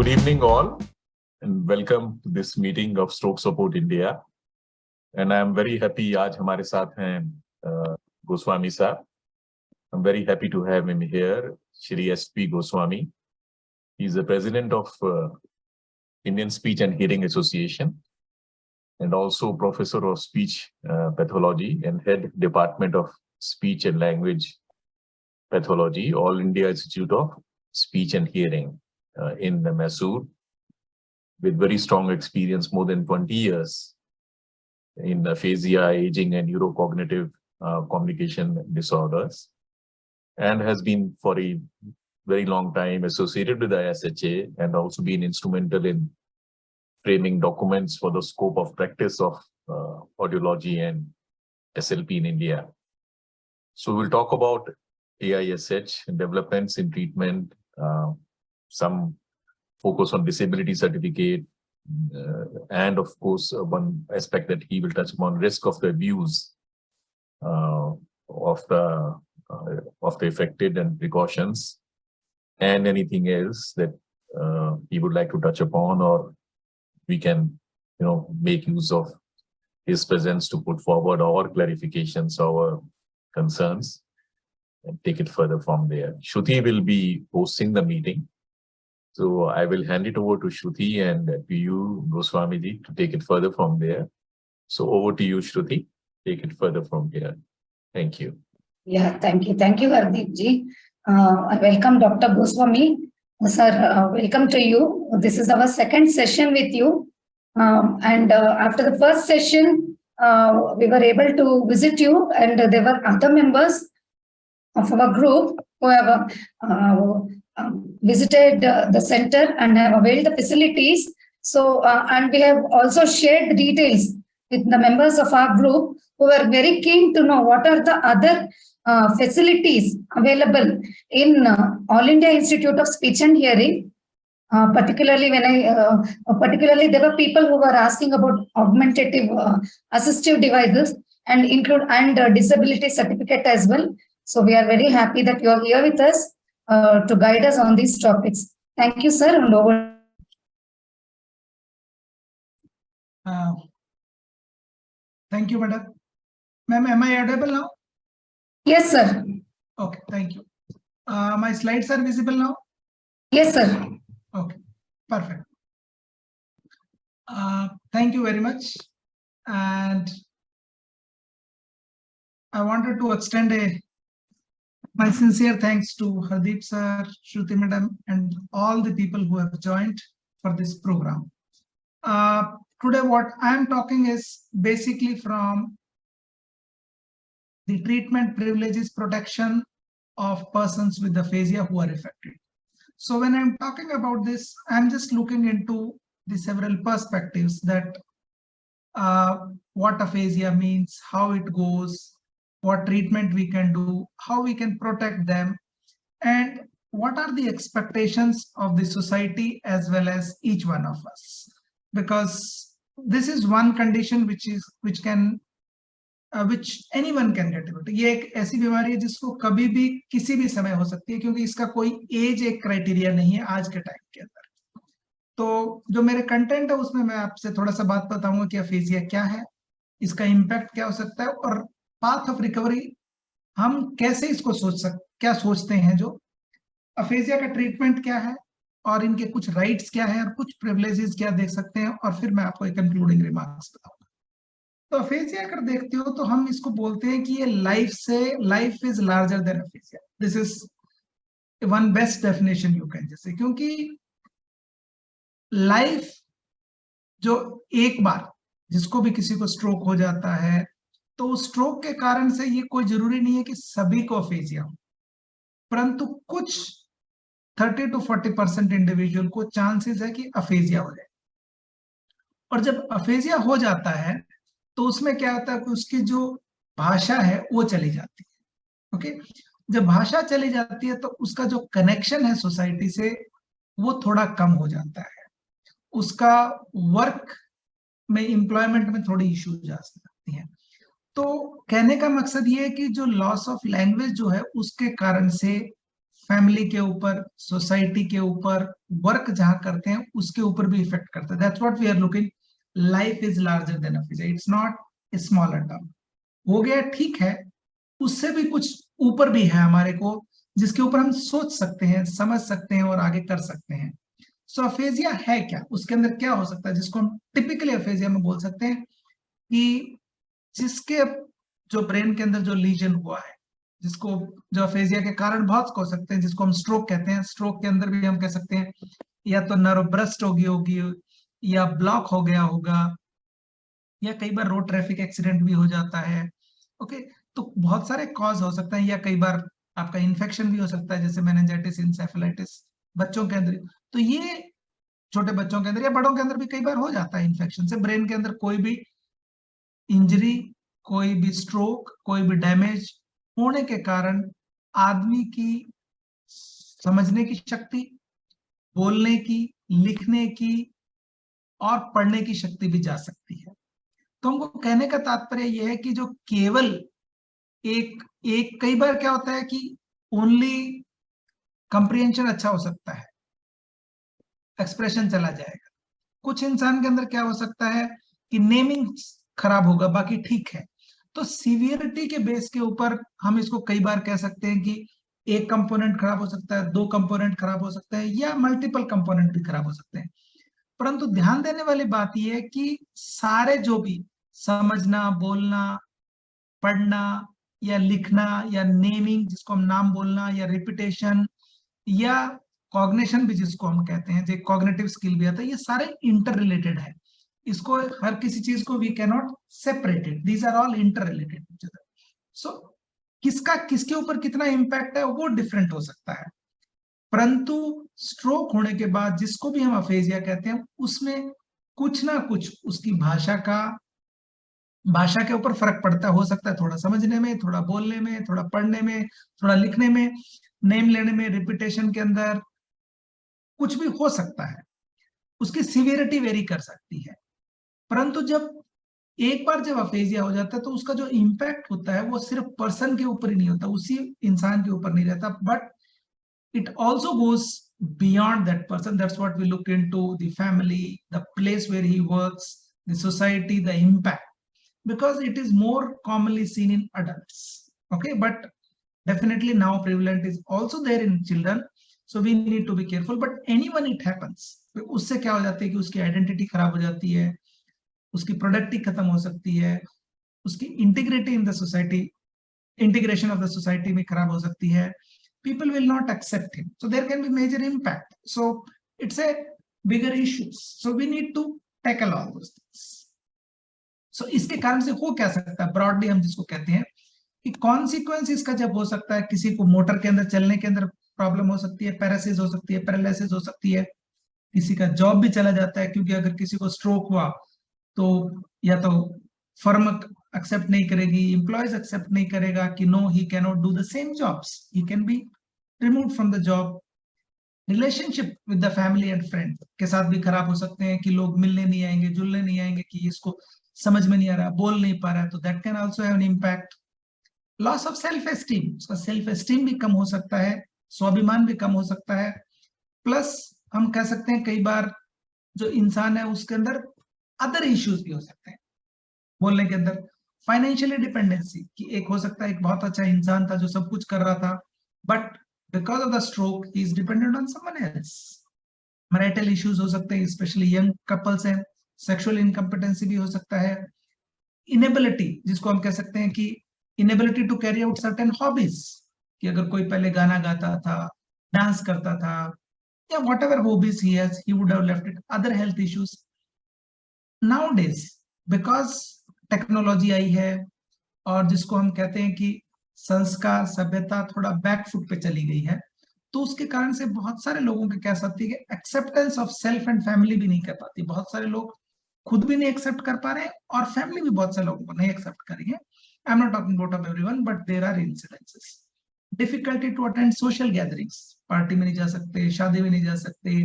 Good evening all, and welcome to this meeting of Stroke Support India. And I am very happy आज हमारे साथ हैं Goswami साहब. I'm very happy to have him here, Shri S.P. Goswami. He is the president of Indian Speech and Hearing Association and also professor of speech pathology and head department of speech and language pathology, All India Institute of Speech and Hearing in Mysore, with very strong experience, more than 20 years in aphasia, aging and neurocognitive communication disorders, and has been for a very long time associated with the AISH and also been instrumental in framing documents for the scope of practice of audiology and SLP in India. So we'll talk about AISH developments in treatment, some focus on disability certificate, and of course one aspect that he will touch upon, risk of the abuse of the affected and precautions, and anything else that he would like to touch upon, or we can make use of his presence to put forward our clarifications, our concerns, and take it further from there. Shruti will be hosting the meeting. So I will hand it over to Shruti and to you, Goswami ji, to take it further from there. So over to you, Shruti. Take it further from here. Thank you. Yeah, thank you. Thank you, Hardeep ji. I welcome Dr. Goswami. Sir, welcome to you. This is our second session with you. After the first session, we were able to visit you, and there were other members of our group who have visited the center and have availed the facilities. So, and we have also shared the details with the members of our group who were very keen to know what are the other facilities available in All India Institute of Speech and Hearing. Particularly particularly there were people who were asking about augmentative assistive devices and disability certificate as well. So we are very happy that you are here with us to guide us on these topics. Thank you, sir. And over. Thank you, madam. Ma'am, am I audible now? Yes, sir. Okay, thank you. My slides are visible now? Yes, sir. Okay, perfect. Thank you very much. And I wanted to extend my sincere thanks to Hardeep sir, Shruti madam, and all the people who have joined for this program. Today, what I am talking is basically from the treatment privileges protection of persons with aphasia who are affected. So when I'm talking about this, I'm just looking into the several perspectives that what aphasia means, how it goes, what treatment we can do, how we can protect them, and what are the expectations of the society as well as each one of us. Because this is one condition which anyone can get into. ये एक ऐसी बीमारी है जिसको कभी भी किसी भी समय हो सकती है, क्योंकि इसका कोई एज एक क्राइटेरिया नहीं है आज के टाइम के अंदर. तो जो मेरे कंटेंट है उसमें मैं आपसे थोड़ा सा बात बताऊंगा कि अफेजिया क्या है, इसका इम्पैक्ट क्या हो सकता है, और पाथ ऑफ रिकवरी हम कैसे इसको क्या सोचते हैं, जो अफेजिया का ट्रीटमेंट क्या है और इनके कुछ राइट्स क्या है और कुछ प्रिविलेजेस क्या देख सकते हैं, और फिर मैं आपको एक कंक्लूडिंग रिमार्क्स बताऊंगा. तो अफेजिया अगर देखते हो तो हम इसको बोलते हैं कि ये life is larger then aphasia. This is one best definition you can जैसे, क्योंकि लाइफ जो एक बार जिसको भी किसी को स्ट्रोक हो जाता है, तो स्ट्रोक के कारण से ये कोई जरूरी नहीं है कि सभी को अफेजिया हो, परंतु कुछ 30 to 40% इंडिविजुअल को चांसेस है कि अफेजिया हो जाए. और जब अफेजिया हो जाता है तो उसमें क्या होता है कि उसकी जो भाषा है वो चली जाती है. ओके, जब भाषा चली जाती है तो उसका जो कनेक्शन है सोसाइटी से वो थोड़ा कम हो जाता है. उसका वर्क में, एम्प्लॉयमेंट में थोड़ी इश्यूज आ सकती हैं. तो कहने का मकसद ये है कि जो लॉस ऑफ लैंग्वेज जो है उसके कारण से फैमिली के ऊपर, सोसाइटी के ऊपर, वर्क जहां करते हैं उसके ऊपर भी इफेक्ट करता है. That's what we are looking. Life is larger than aphasia, it's not a smaller term. हो गया, ठीक है, उससे भी कुछ ऊपर भी है हमारे को, जिसके ऊपर हम सोच सकते हैं, समझ सकते हैं और आगे कर सकते हैं. सो अफेजिया है क्या, उसके अंदर क्या हो सकता है जिसको हम टिपिकली अफेजिया में बोल सकते हैं कि जिसके जो ब्रेन के अंदर जो लीजन हुआ है, जिसको जो अफेजिया के कारण बहुत हो सकते हैं, जिसको हम स्ट्रोक कहते हैं. स्ट्रोक के अंदर भी हम कह सकते हैं या तो नर्व ब्रस्ट होगी या ब्लॉक हो गया होगा, या कई बार रोड ट्रैफिक एक्सीडेंट भी हो जाता है. ओके, तो बहुत सारे कॉज हो सकते हैं, या कई बार आपका इन्फेक्शन भी हो सकता है, जैसे मेनिंजाइटिस, इंसेफेलाइटिस बच्चों के अंदर. तो ये छोटे बच्चों के अंदर या बड़ों के अंदर भी कई बार हो जाता है इन्फेक्शन से. ब्रेन के अंदर कोई भी इंजरी, कोई भी स्ट्रोक, कोई भी डैमेज होने के कारण आदमी की समझने की शक्ति, बोलने की, लिखने की और पढ़ने की शक्ति भी जा सकती है. तो हमको कहने का तात्पर्य यह है कि जो केवल एक एक कई बार क्या होता है कि ओनली कंप्रिहेंशन अच्छा हो सकता है, एक्सप्रेशन चला जाएगा. कुछ इंसान के अंदर क्या हो सकता है कि नेमिंग खराब होगा, बाकी ठीक है. तो सीवियरिटी के बेस के ऊपर हम इसको कई बार कह सकते हैं कि एक कंपोनेंट खराब हो सकता है, दो कंपोनेंट खराब हो सकता है, या मल्टीपल कंपोनेंट भी खराब हो सकते हैं. परंतु ध्यान देने वाली बात यह है कि सारे जो भी समझना, बोलना, पढ़ना या लिखना या नेमिंग जिसको हम नाम बोलना, या रिपीटेशन, या कॉग्निशन भी जिसको हम कहते हैं, जो कॉग्निटिव स्किल भी आता है, ये सारे इंटर रिलेटेड है. इसको हर किसी चीज को we can not separate it, these are all interrelated. So किसका किसके ऊपर कितना इम्पैक्ट है वो डिफरेंट हो सकता है. परंतु स्ट्रोक होने के बाद जिसको भी हम अफेजिया कहते हैं, उसमें कुछ ना कुछ उसकी भाषा के ऊपर फर्क पड़ता हो सकता है, थोड़ा समझने में, थोड़ा बोलने में, थोड़ा पढ़ने में, थोड़ा लिखने में, नेम लेने में, रिपीटेशन के अंदर कुछ भी हो सकता है. उसकी सिवियरिटी वेरी कर सकती है. परंतु जब एक बार जब अफेजिया हो जाता है तो उसका जो इम्पैक्ट होता है वो सिर्फ पर्सन के ऊपर ही नहीं होता, उसी इंसान के ऊपर नहीं रहता, but it also goes beyond that person. That's what we look into: the family, the place where he works, the society, the impact, because it is more commonly seen in adults. Okay, but definitely now prevalent is also there in children, so we need to be careful. But anyone it happens, उससे क्या हो जाती है कि उसकी identity खराब हो जाती है, उसकी प्रोडक्टिव खत्म हो सकती है, उसकी integrity in the society, integration of the society में खराब हो सकती है. People will not accept him, so there can be major impact. So it's a bigger issues, so we need to tackle all those things. So इसके कारण से हो क्या सकता है, ब्रॉडली हम जिसको कहते हैं कि कॉन्सिक्वेंस इसका जब हो सकता है, किसी को मोटर के अंदर चलने के अंदर प्रॉब्लम हो सकती है, पैरासिस हो सकती है, पैरालिसिस हो सकती है, किसी का जॉब भी चला जाता है, क्योंकि अगर किसी को स्ट्रोक हुआ तो या तो फर्म एक्सेप्ट नहीं करेगी, एम्प्लॉयज एक्सेप्ट नहीं करेगा कि no he can not do the same jobs, he can be removed from the job. Relationship with the family and friend के साथ भी खराब हो सकते हैं कि लोग मिलने नहीं आएंगे, जुलने नहीं आएंगे, कि इसको समझ में नहीं आ रहा, बोल नहीं पा रहा है, तो that can also have an impact. Loss of self esteem, उसका सेल्फ एस्टीम भी कम हो सकता है, स्वाभिमान भी कम हो सकता है. प्लस हम कह सकते हैं कई बार जो इंसान है उसके अंदर अदर इश्यूज भी हो सकते हैं बोलने के अंदर. फाइनेंशियली डिपेंडेंसी, कि एक हो सकता है एक बहुत अच्छा इंसान था जो सब कुछ कर रहा था, but because of the stroke he is dependent on someone else. Marital issues हो सकते हैं, स्पेशली यंग कपल्स हैं. सेक्सुअल इनकम्पिटेंसी भी हो सकता है. इनेबिलिटी, जिसको हम कह सकते हैं कि inability to carry out certain hobbies, कि अगर कोई पहले गाना गाता था, डांस करता था, या whatever hobbies he has, he would have left it. Other health issues nowadays, because technology आई है और जिसको हम कहते हैं कि संस्कार, सभ्यता थोड़ा बैकफुट पे चली गई है, तो उसके कारण से बहुत सारे लोगों के क्या सकती है कि acceptance of self and family भी नहीं कर पाती. बहुत सारे लोग खुद भी नहीं एक्सेप्ट कर पा रहे हैं और फैमिली भी बहुत सारे लोगों को नहीं एक्सेप्ट करेंगे. I am not talking about of everyone, but there are incidences. Difficulty to attend social gatherings, party में नहीं जा सकते, शादी में नहीं जा सकते,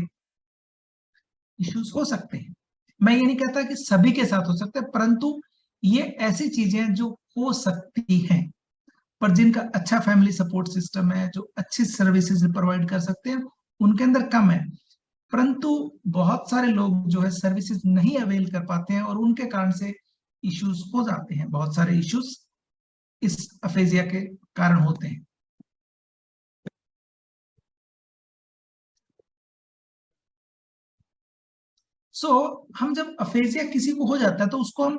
इश्यूज हो सकते हैं. मैं ये नहीं कहता कि सभी के साथ हो सकते हैं, परंतु ये ऐसी चीजें जो हो सकती हैं. पर जिनका अच्छा फैमिली सपोर्ट सिस्टम है, जो अच्छी सर्विसेज प्रोवाइड कर सकते हैं, उनके अंदर कम है। परंतु बहुत सारे लोग जो है सर्विसेज नहीं अवेल कर पाते हैं और उनके कारण से इश्यूज हो जाते हैं। बहुत सारे इश्यूज इस अफेजिया के कारण होते हैं। हम जब अफेजिया किसी को हो जाता है तो उसको हम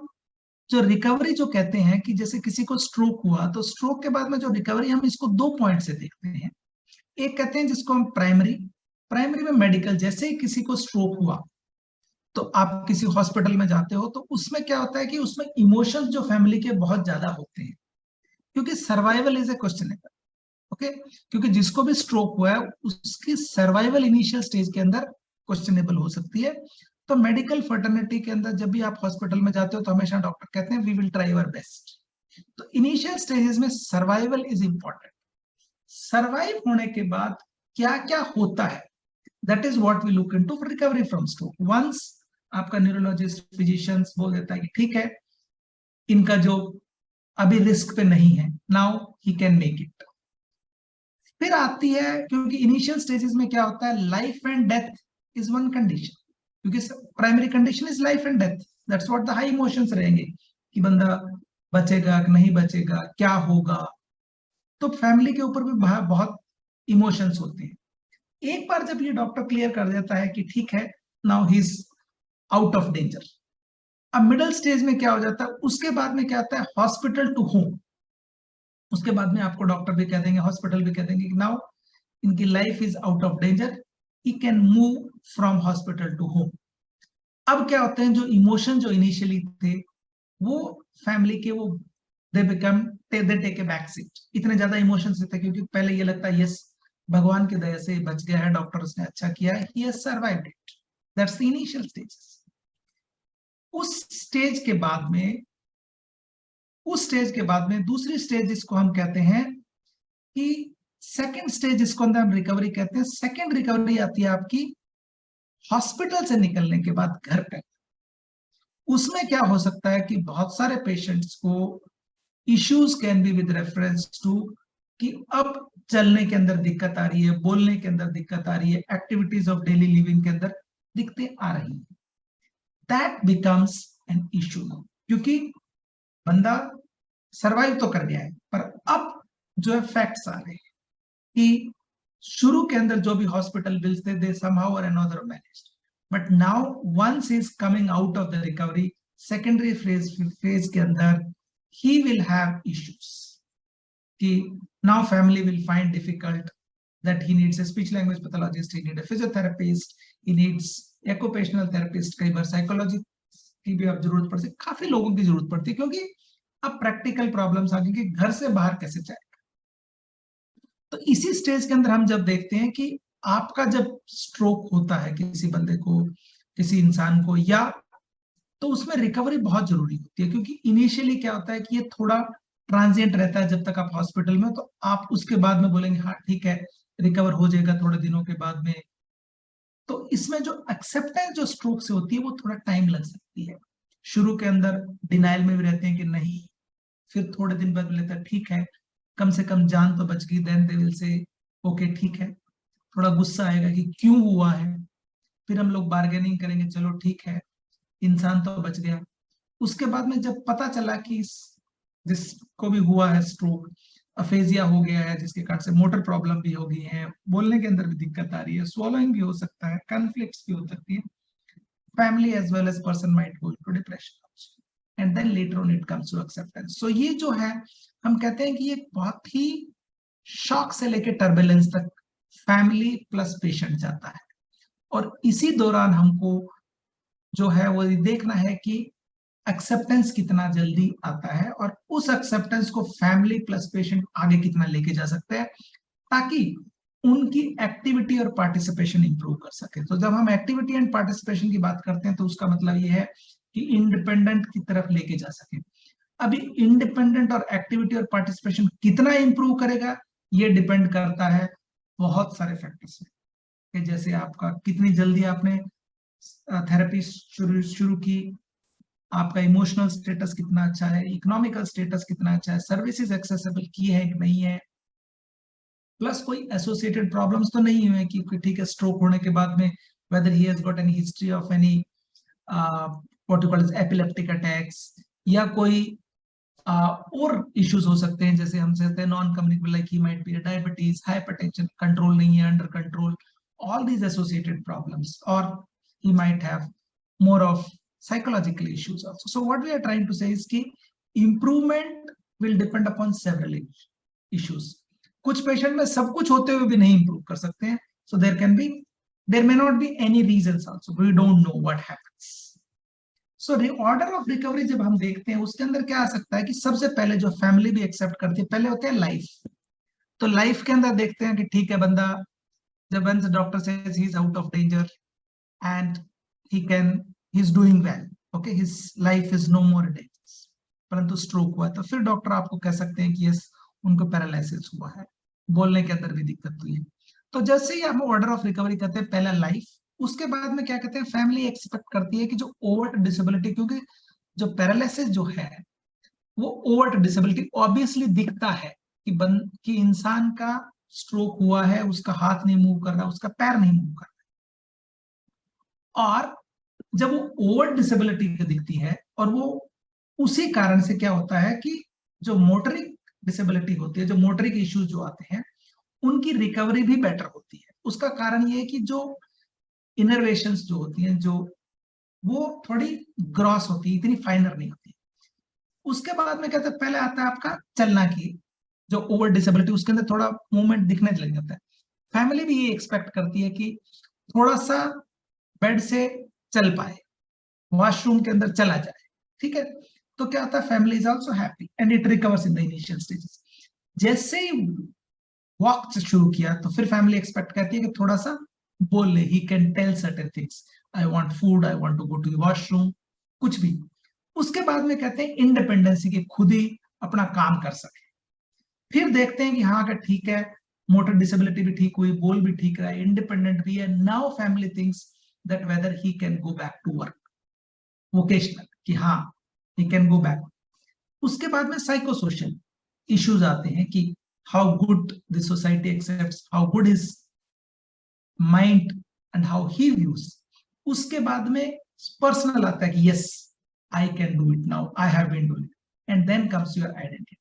जो रिकवरी जो कहते हैं, कि जैसे किसी को स्ट्रोक हुआ तो स्ट्रोक के बाद में जो रिकवरी, हम इसको 2 पॉइंट से देखते हैं। एक कहते हैं जिसको हम प्राइमरी में मेडिकल, जैसे ही किसी को स्ट्रोक हुआ तो आप किसी हॉस्पिटल में जाते हो तो उसमें क्या होता है कि उसमें इमोशंस जो फैमिली के बहुत ज्यादा होते हैं, क्योंकि survival is a questionable. Okay, क्योंकि जिसको भी स्ट्रोक हुआ है उसकी सर्वाइवल इनिशियल स्टेज के अंदर क्वेश्चनेबल हो सकती है। तो मेडिकल फर्टर्निटी के अंदर जब भी आप हॉस्पिटल में जाते हो तो हमेशा डॉक्टर कहते हैं we will try our best. तो इनिशियल स्टेजेस में सर्वाइवल इज इंपॉर्टेंट। सर्वाइव होने के बाद क्या क्या होता है, that is what we look into for recovery from stroke. Once आपका न्यूरोलॉजिस्ट, फिजिशियंस बोल देता है कि ठीक है, इनका जो अभी रिस्क पे नहीं है, now he can make it. फिर आती है, क्योंकि इनिशियल स्टेजेस में क्या होता है, life and death is one condition, क्योंकि primary condition is life and death. That's what the high emotions रहेंगे कि बंदा बचेगा कि नहीं बचेगा, क्या होगा। तो फैमिली के ऊपर भी बहुत इमोशंस होते हैं। एक बार जब ये डॉक्टर क्लियर कर देता है कि ठीक है, now he is out of danger, अब मिडिल स्टेज में क्या हो जाता है, उसके बाद में क्या आता है, हॉस्पिटल टू होम। उसके बाद में आपको डॉक्टर भी कह देंगे, हॉस्पिटल भी कह देंगे कि नाउ इनकी life is out of danger, he can move from hospital to home. अब क्या होते हैं, जो इमोशन जो इनिशियली थे वो फैमिली के, वो they take a back seat. इतने ज्यादा इमोशंस थे क्योंकि पहले ये लगता है यस भगवान की दया से बच गया है, डॉक्टर्स ने अच्छा किया है, he has survived it. That's the initial stages. उस स्टेज के बाद में दूसरी स्टेज जिसको हम कहते हैं कि सेकंड स्टेज, जिसको अंदर हम रिकवरी कहते हैं। सेकंड रिकवरी आती है आपकी हॉस्पिटल से निकलने के बाद घर पे। उसमें क्या हो सकता है कि बहुत सारे पेशेंट्स को issues can be with reference to कि अब चलने के अंदर दिक्कत आ रही है, बोलने के अंदर दिक्कत आ रही है, एक्टिविटीज ऑफ डेली लिविंग के अंदर दिक्कतें आ रही हैं। दैट बिकम्स एन इश्यू, क्योंकि बंदा सरवाइव तो कर गया है, पर अब जो है फैक्ट्स आ रहे हैं कि शुरू के अंदर जो भी हॉस्पिटल बिल्स थे, दे समहाउ और another managed, but now once is coming out of the recovery, secondary phase के अंदर he will have issues कि now family will find difficult that he needs a speech language pathologist, he needs a physiotherapist, he needs occupational therapist, कई बार psychology की भी अब जरूरत पड़ती है, काफी लोगों की जरूरत पड़ती है, क्योंकि अब प्रैक्टिकल प्रॉब्लम्स आ गई कि घर से बाहर कैसे जाएगा। तो इसी स्टेज के अंदर हम जब देखते हैं कि आपका जब स्ट्रोक होता है किसी बंदे को, किसी इंसान को, या तो उसमें रिकवरी बहुत जरूरी होती है, क्योंकि इनिशियली क्या होता है कि ये थोड़ा ट्रांजिएंट रहता है जब तक आप हॉस्पिटल में, तो आप उसके बाद में बोलेंगे हाँ ठीक है रिकवर हो जाएगा थोड़े दिनों के बाद में। तो इसमें जो एक्सेप्टेंस जो स्ट्रोक से होती है वो थोड़ा टाइम लग सकती है। शुरू के अंदर डिनाइल में भी रहते हैं कि नहीं, फिर थोड़े दिन बाद लेता है ठीक है कम से कम जान तो बच गई, then they will say okay ठीक है। थोड़ा गुस्सा आएगा कि क्यों हुआ है, फिर हम लोग बार्गेनिंग करेंगे, चलो ठीक है इंसान तो बच गया। उसके बाद में जब पता चला कि जिसको भी हुआ है स्ट्रोक, अफेजिया हो गया है, जिसके कारण से मोटर प्रॉब्लम भी हो गई है, बोलने के अंदर भी दिक्कत आ रही है, स्वॉलोइंग भी हो सकता है, कॉन्फ्लिक्ट्स भी हो सकती है, family as well as person might go into depression also, and then later on it comes to acceptance. So ये जो है हम कहते हैं कि ये बहुत ही शॉक से लेके टर्बुलेंस तक फैमिली प्लस पेशेंट जाता है, और इसी दौरान हमको जो है वो देखना है कि एक्सेप्टेंस कितना जल्दी आता है, और उस एक्सेप्टेंस को फैमिली प्लस पेशेंट आगे कितना लेके जा सकते हैं, ताकि उनकी एक्टिविटी और पार्टिसिपेशन इंप्रूव कर सके। तो जब हम एक्टिविटी एंड पार्टिसिपेशन की बात करते हैं तो उसका मतलब ये है कि इंडिपेंडेंट की तरफ लेके जा सके। अभी इंडिपेंडेंट और एक्टिविटी और पार्टिसिपेशन कितना इंप्रूव करेगा, ये डिपेंड करता है बहुत सारे फैक्टर्स में, जैसे आपका कितनी जल्दी आपने थेरेपी शुरू की, आपका इमोशनल स्टेटस कितना अच्छा है, इकोनॉमिकल स्टेटस कितना अच्छा है, सर्विसेज एक्सेसिबल की है कि नहीं है, प्लस कोई एसोसिएटेड प्रॉब्लम्स तो नहीं हुए कि ठीक है स्ट्रोक होने के बाद में whether he has got any history of any what you call as epileptic attacks, या कोई और इश्यूज हो सकते हैं, जैसे हम कहते हैं non communicable, like he might be diabetes, hypertension, control नहीं है, under control, all these associated problems, or he might have more of psychological issues also. So what we are trying to say is कि improvement will depend upon several issues. कुछ patient में सब कुछ होते हुए भी नहीं इंप्रूव कर सकते हैं, so there may not be any reasons also, we don't know what happens. So order of recovery जब हम देखते हैं उसके अंदर क्या आ सकता है कि सबसे पहले जो फैमिली भी एक्सेप्ट करती है, पहले होते हैं लाइफ। तो लाइफ के अंदर देखते हैं कि ठीक है बंदा, जब once doctor says he is out of danger and he is doing well, okay, his life is no more dangerous, परंतु स्ट्रोक हुआ तो फिर डॉक्टर आपको कह सकते हैं कि यस उनको पैरालिसिस हुआ है, बोलने के अंदर भी दिक्कत हुई है। तो जैसे ही हम ऑर्डर ऑफ रिकवरी करते हैं, पहला लाइफ, उसके बाद में क्या कहते हैं, फैमिली एक्सपेक्ट करती है कि जो ओवर्ट डिसेबिलिटी, क्योंकि जो पैरालिसिस जो है वो ओवर्ट डिसेबिलिटी ऑब्वियसली दिखता है कि इंसान का स्ट्रोक हुआ है, उसका हाथ नहीं मूव कर रहा, उसका पैर नहीं मूव कर रहा, और जब वो ओवर डिसेबिलिटी दिखती है, और वो उसी कारण से क्या होता है कि जो मोटरिक डिसेबिलिटी होती है, जो मोटरिक इश्यूज जो आते हैं, उनकी रिकवरी भी बेटर होती है। उसका कारण ये है कि जो इनर्वेशंस जो होती हैं, जो वो थोड़ी ग्रॉस होती है, इतनी फाइनर नहीं होती। उसके बाद में कहते हैं पहले आता है आपका चलना की जो ओवर डिसेबिलिटी, उसके अंदर थोड़ा मूवमेंट दिखने लग जाता है। फैमिली भी ये एक्सपेक्ट करती है कि थोड़ा सा बेड से चल पाए, वॉशरूम के अंदर चला जाए, ठीक है। तो क्या होता है, family is also happy and it recovers in the initial stages. जैसे ही वॉक शुरू किया तो फिर फैमिली एक्सपेक्ट करती है कि थोड़ा सा बोल ले, he can tell certain things, I want food, I want to go to washroom, कुछ भी। उसके बाद में कहते हैं इंडिपेंडेंसी के, खुद ही अपना काम कर सके। फिर देखते हैं कि हाँ अगर ठीक है, मोटर डिसेबिलिटी भी ठीक हुई, बोल भी ठीक रहा है, इंडिपेंडेंट भी है, now family thinks that whether he can go back to work vocational, कि हाँ ही कैन गो बैक। उसके बाद में साइको सोशल इश्यूज आते हैं कि how good the society accepts, how good his mind and how he views. उसके बाद में पर्सनल आता है कि yes I can do it now, I have been doing, and then comes your identity.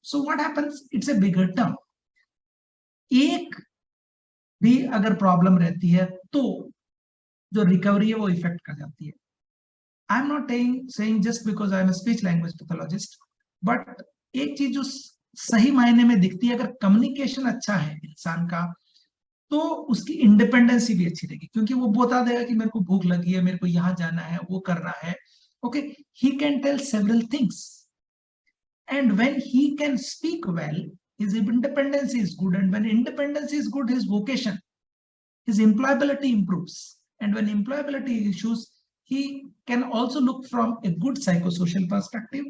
So what happens, it's a bigger term. एक भी अगर problem रहती है तो जो रिकवरी है वो इफेक्ट कर जाती है। आई am not saying just because I am a speech language pathologist, but एक चीज जो सही मायने में दिखती है, अगर कम्युनिकेशन अच्छा है इंसान का तो उसकी इंडिपेंडेंसी भी अच्छी रहेगी, क्योंकि वो बता देगा कि मेरे को भूख लगी है, मेरे को यहाँ जाना है, वो करना है, okay, he can tell several things, and when he can speak well, his independence is good, and when independence is good, his vocation, his employability improves, and when employability issues, he can also look from a good psychosocial perspective,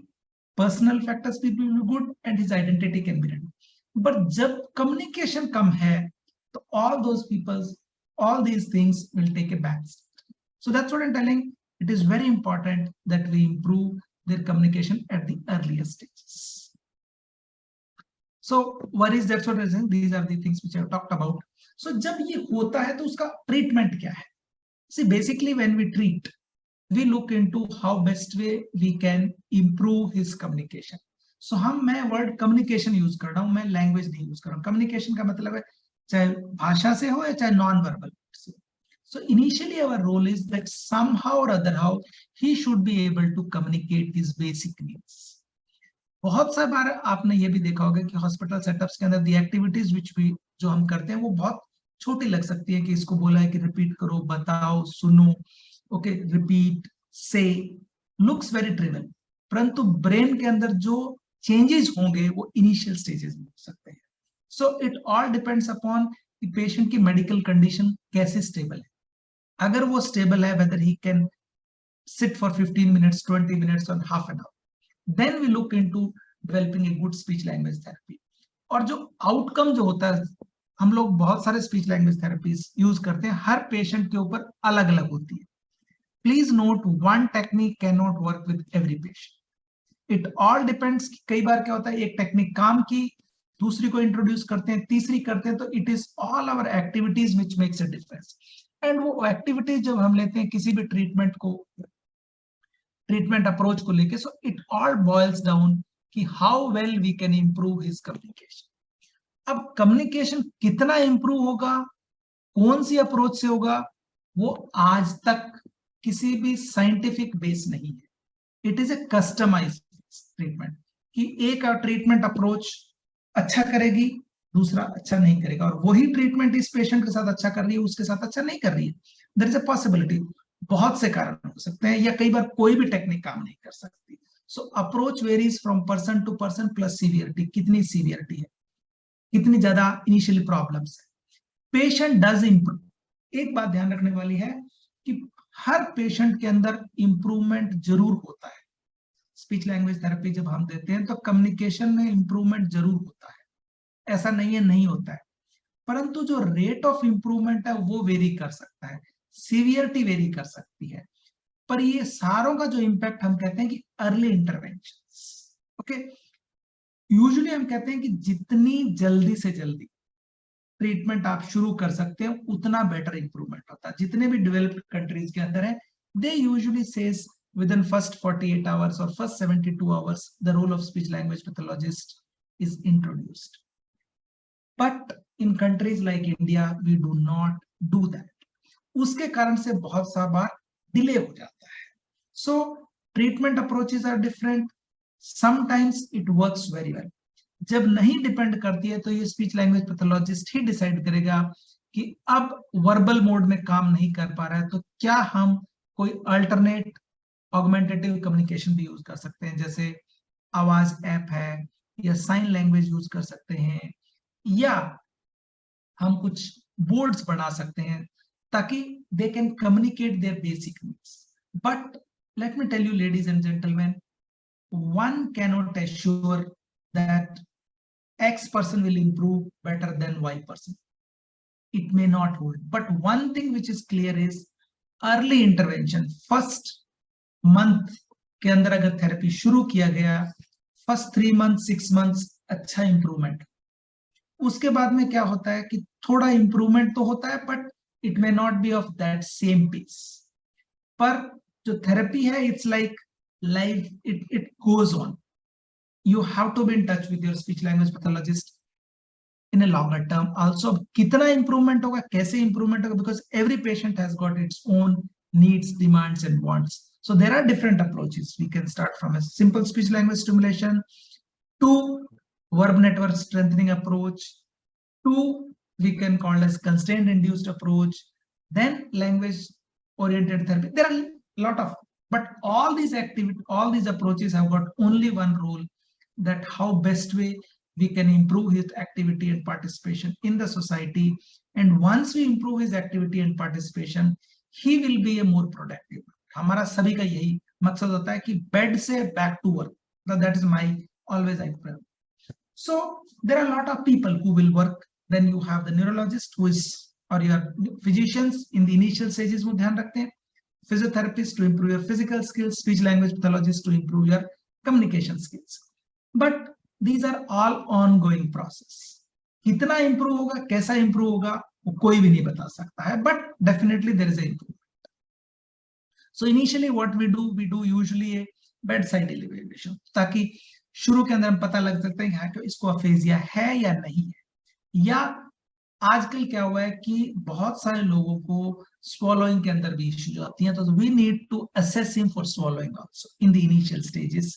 personal factors will be good, and his identity can be ready. But जब communication कम है तो all those people's, all these things will take a back seat. So that's what I'm telling, it is very important that we improve their communication at the earlier stages. So worries, that's what I'm saying, these are the things which I have talked about. So जब ये होता है तो उसका treatment क्या है? See, basically when we treat, we look into how best way we can improve his communication. So मैं word communication use कर रहा हूँ, मैं language नहीं use कर रहा हूँ। Communication का मतलब है चाहे भाषा से हो या चाहे non-verbal से। So initially our role is that somehow or other how he should be able to communicate his basic needs. बहुत सारी बार आपने ये भी देखा होगा कि हॉस्पिटल सेटअप्स के अंदर दी एक्टिविटीज विच भी जो हम करते हैं वो बहुत छोटी लग सकती है, कि इसको बोला है कि रिपीट करो, बताओ, सुनो, ओके, रिपीट, से, लुक्स वेरी ट्रिवियल, परंतु ब्रेन के अंदर जो चेंजेस होंगे वो इनिशियल स्टेजेस में हो सकते हैं। सो it all depends upon patient की मेडिकल कंडीशन कैसे स्टेबल है। अगर वो स्टेबल है, whether he can sit for 15 minutes, 20 minutes or half an hour, then we look into developing a good speech language therapy. और जो आउटकम जो होता है, हम लोग बहुत सारे स्पीच लैंग्वेज थेरेपीज यूज करते हैं, हर पेशेंट के ऊपर अलग अलग होती है। Please please note, one technique can not work with every patient, it all depends. कई बार क्या होता है, एक टेक्निक काम की, दूसरी को इंट्रोड्यूस करते हैं, तीसरी करते हैं, तो it is all our activities which makes a difference. And वो एक्टिविटीज जब हम लेते हैं किसी भी ट्रीटमेंट अप्रोच को लेके, so it all boils down कि how well we can improve his communication. अब कम्युनिकेशन कितना इंप्रूव होगा, कौन सी अप्रोच से होगा, वो आज तक किसी भी साइंटिफिक बेस नहीं है। It is a customized treatment कि एक ट्रीटमेंट अप्रोच अच्छा करेगी, दूसरा अच्छा नहीं करेगा, और वही ट्रीटमेंट इस पेशेंट के साथ अच्छा कर रही है, उसके साथ अच्छा नहीं कर रही है। देयर इज अ पॉसिबिलिटी, बहुत से कारण हो सकते हैं, या कई बार कोई भी टेक्निक काम नहीं कर सकती। So approach varies from person to person, plus severity, कितनी सीवियरिटी है, कितनी ज्यादा इनिशियली प्रॉब्लम्स है। Patient does improve. एक बात ध्यान रखने वाली है कि हर पेशेंट के अंदर इंप्रूवमेंट जरूर होता है। स्पीच लैंग्वेज थेरेपी जब हम देते हैं तो कम्युनिकेशन में इंप्रूवमेंट जरूर होता है, ऐसा नहीं है नहीं होता है, परंतु जो रेट ऑफ इंप्रूवमेंट है वो वेरी कर सकता है, सीवियरिटी वेरी कर सकती है। पर ये सारों का जो इम्पैक्ट हम कहते हैं कि अर्ली इंटरवेंशन। ओके, यूजुअली हम कहते हैं कि जितनी जल्दी से जल्दी ट्रीटमेंट आप शुरू कर सकते हैं उतना बेटर इंप्रूवमेंट होता है। जितने भी डेवलप्ड कंट्रीज के अंदर है, they usually says within first 48 hours or first 72 hours the role of speech language pathologist is introduced, but in countries like India we do not do that. उसके कारण से बहुत सा बार डिले हो जाता है। so treatment approaches are different, sometimes it works very well। जब नहीं डिपेंड करती है तो ये स्पीच लैंग्वेज पैथोलॉजिस्ट ही डिसाइड करेगा कि अब वर्बल मोड में काम नहीं कर पा रहा है तो क्या हम कोई अल्टरनेट ऑगमेंटेटिव कम्युनिकेशन भी यूज कर सकते हैं, जैसे आवाज ऐप है, या साइन लैंग्वेज यूज कर सकते हैं, या हम कुछ बोर्ड्स बना सकते हैं ताकि they can communicate their basic needs. But let me tell you ladies and gentleman, one cannot assure that X person will improve better than Y person. It may not hold, but one thing which is clear is early intervention, first month के अंदर अगर therapy शुरू किया गया, first 3 month 6 months अच्छा improvement. उसके बाद में क्या होता है कि थोड़ा इंप्रूवमेंट तो होता है, but it may not be of that same pace. पर जो थेरेपी है, it's like life, it goes on. You have to be in touch with your speech language pathologist in a longer term also. कितना improvement होगा, कैसे improvement होगा, because every patient has got its own needs, demands and wants. So there are different approaches. We can start from a simple speech language stimulation to verb network strengthening approach, to we can call as constraint induced approach, then language oriented therapy. There are a lot of, but all these approaches have got only one rule, that how best way we can improve his activity and participation in the society. And once we improve his activity and participation, he will be a more productive। हमारा सभी का यही मकसद होता है कि bed से back to work, that is my always I pray। So there are a lot of people who will work, then you have the neurologist who is, or your physicians in the initial stages वो ध्यान रखते हैं, physiotherapist to improve your physical skills, speech language pathologist to improve your communication skills, but these are all ongoing process। कितना improve होगा, कैसा improve होगा, वो कोई भी नहीं बता सकता है, but definitely there is a improvement। So initially what we do usually a bedside evaluation, ताकि शुरू के अंदर हम पता लग सकते हैं कि इसको अफेजिया है या नहीं है। या आजकल क्या हुआ है कि बहुत सारे लोगों को swallowing के अंदर भी इश्यूज आती हैं, तो we need to assess him for swallowing also in the initial stages,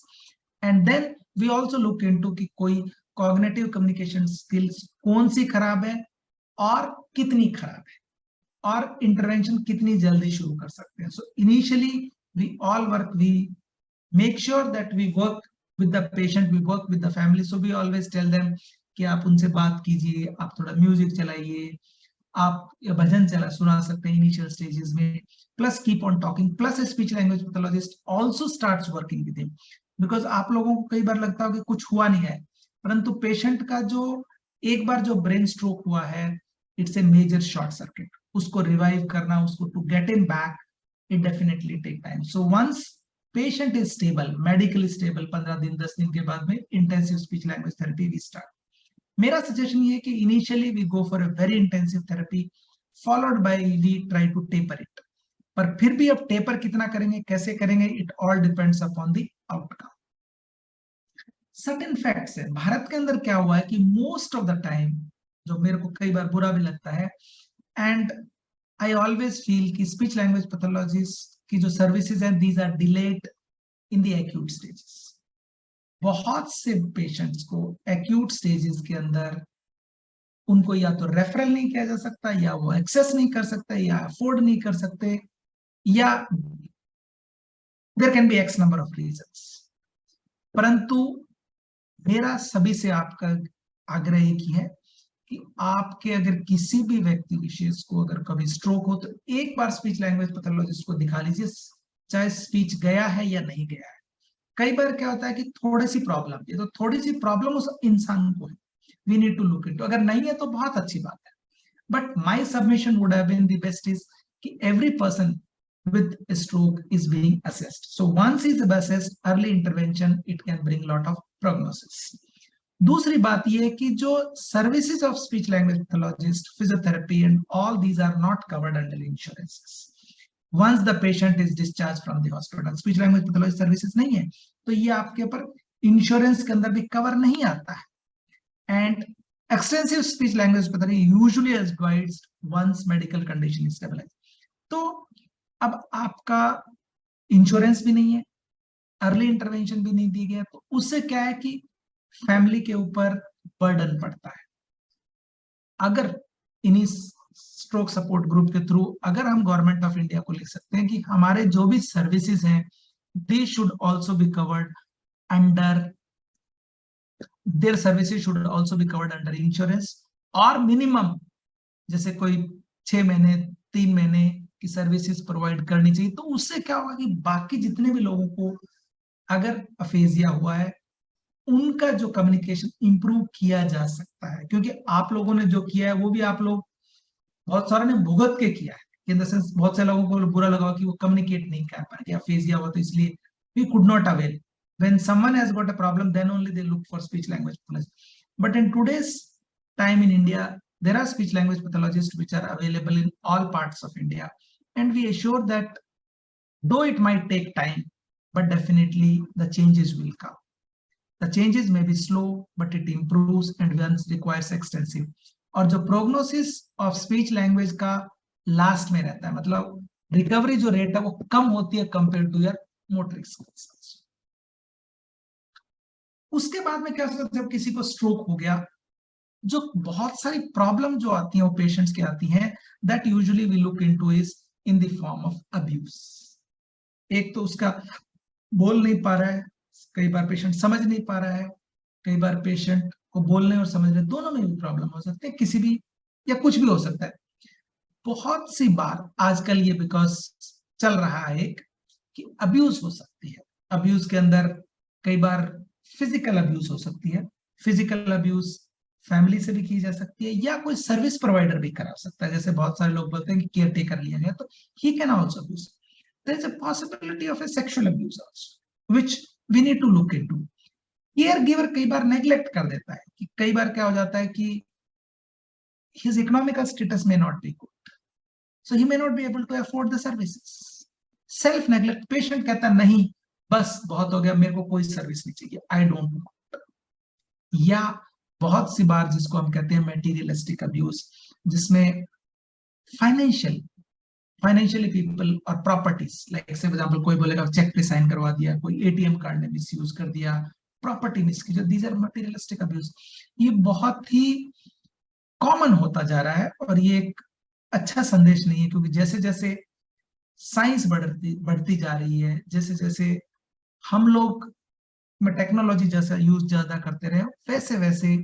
and then we also look into कि कोई cognitive communication skills कौन सी खराब है और कितनी खराब है, और इंटरवेंशन कितनी जल्दी शुरू कर सकते हैं। So initially we all work, we make sure that we work with the patient, we work with the family. So we always tell them कि आप उनसे बात कीजिए, आप थोड़ा म्यूजिक चलाइए, आप भजन सुना सकते हैं इनिशियल स्टेजेस में, plus keep on talking, plus speech language pathologist also starts working with him, because आप लोगों को कई बार लगता हो कि कुछ हुआ नहीं है, परंतु पेशेंट का जो एक बार जो ब्रेन स्ट्रोक हुआ है, it's a major short circuit. उसको रिवाइव करना, उसको to get in back, it definitely take time. So once patient is stable, medically stable, 15 दिन 10 दिन के बाद में intensive speech language therapy we start. मेरा suggestion ये है कि initially we go for a very intensive therapy, followed by we try to taper it. पर फिर भी अब taper कितना करेंगे, कैसे करेंगे, it all depends upon the outcome. Certain facts है, भारत के अंदर क्या हुआ है कि most of the time, जो मेरे को कई बार बुरा भी लगता है, and I always feel कि speech language pathologists की जो services हैं, these are delayed in the acute stages. बहुत से पेशेंट्स को acute stages के अंदर उनको या तो रेफरल नहीं किया जा सकता, या वो एक्सेस नहीं कर सकते, या अफोर्ड नहीं कर सकते, या there can be X number of reasons. परंतु मेरा सभी से आपका आग्रह एक ही है कि आपके अगर किसी भी व्यक्ति विशेष को अगर कभी स्ट्रोक हो तो एक बार स्पीच लैंग्वेज पैथोलॉजिस्ट को दिखा लीजिए, चाहे स्पीच गया है या नहीं गया है. कई बार क्या होता है कि थोड़ी सी प्रॉब्लम है, तो थोड़ी सी प्रॉब्लम उस इंसान को है, we need to look into. अगर नहीं है तो बहुत अच्छी बात है, but my submission would have been the best is कि every person with a stroke is being assessed. So once is assessed, early intervention, it can bring lot of prognosis. दूसरी बात ये है कि जो services of speech language pathologist, physiotherapy and all these are not covered under insurances. Once the patient is discharged from the hospital, speech language pathology services नहीं है, तो ये आपके ऊपर इंश्योरेंस के अंदर भी कवर नहीं आता है. And extensive speech language pathology usually is advised once medical condition is stabilized. तो अब आपका इंश्योरेंस भी नहीं है, अर्ली इंटरवेंशन भी नहीं दी गया, तो उससे क्या है कि फैमिली के ऊपर बर्डन पड़ता है. अगर इन्हीं स्ट्रोक सपोर्ट ग्रुप के थ्रू अगर हम गवर्नमेंट ऑफ इंडिया को लिख सकते हैं कि हमारे जो भी सर्विसेज हैं they should also be covered under, their services should also be covered under insurance, और मिनिमम जैसे कोई 6 महीने 3 महीने की सर्विसेज प्रोवाइड करनी चाहिए. तो उससे क्या होगा कि बाकी जितने भी लोगों को अगर अफेजिया हुआ है उनका जो कम्युनिकेशन इंप्रूव किया जा सकता है, क्योंकि आप लोगों ने जो किया है वो भी आप लोग बहुत सारे ने भुगत के किया है. इन द सेंस बहुत से लोगों को बुरा लगा कि वो कम्युनिकेट नहीं कर पाए, अफेजिया हुआ तो इसलिए we could not avail. When someone has got a problem then only they look for speech language pathology. But in today's time in India there are speech language pathologists which are available in all parts of India, and we assure that though it might take time, but definitely the changes will come. The changes may be slow, but it improves and once requires extensive. और जो prognosis of speech language का last में रहता है, मतलब recovery जो rate है वो कम होती है compared to your motoric skills. उसके बाद में क्या होता है, जब किसी को stroke हो गया, जो बहुत सारी प्रॉब्लम जो आती हैं वो पेशेंट्स की आती हैं, that usually we look into is in the form of abuse. एक तो उसका बोल नहीं पा रहा है, कई बार पेशेंट समझ नहीं पा रहा है, कई बार पेशेंट को बोलने और समझने दोनों में भी प्रॉब्लम हो सकते हैं, किसी भी या कुछ भी हो सकता है. बहुत सी बार आजकल ये बिकॉज चल रहा है एक कि अब्यूज हो सकती है. अब्यूज के अंदर कई बार फिजिकल अब्यूज हो सकती है, फिजिकल अब्यूज फैमिली से भी की जा सकती है या कोई सर्विस प्रोवाइडर भी करा सकता है. जैसे बहुत सारे लोग बोलते हैं कि केयर टेकर लिया गया तो he can also abuse. There is a possibility of a sexual abuse also which we need to look into. Caregiver कई बार नेग्लेक्ट कर देता है कि कई बार क्या हो जाता है कि his economical status may not be good, so he may not be able to afford the services. Self neglect, patient कहता नहीं बस बहुत हो गया, मेरे को कोई सर्विस नहीं चाहिए, आई डोंट वांट. या बहुत सी बार जिसको हम कहते हैं मटेरियलिस्टिक अब्यूज, जिसमें फाइनेंशियली पीपल और प्रॉपर्टीज, लाइक फॉर एग्जांपल कोई बोलेगा चेक पे साइन करवा दिया, कोई एटीएम कार्ड ने मिसयूज कर दिया, प्रॉपर्टी मिस की, दीज आर मटेरियलिस्टिक अब्यूज. ये बहुत ही कॉमन होता जा रहा है और ये एक अच्छा संदेश नहीं है, क्योंकि जैसे जैसे साइंस बढ़ती जा रही है, जैसे जैसे हम लोग में टेक्नोलॉजी जैसा यूज ज्यादा करते रहे, वैसे वैसे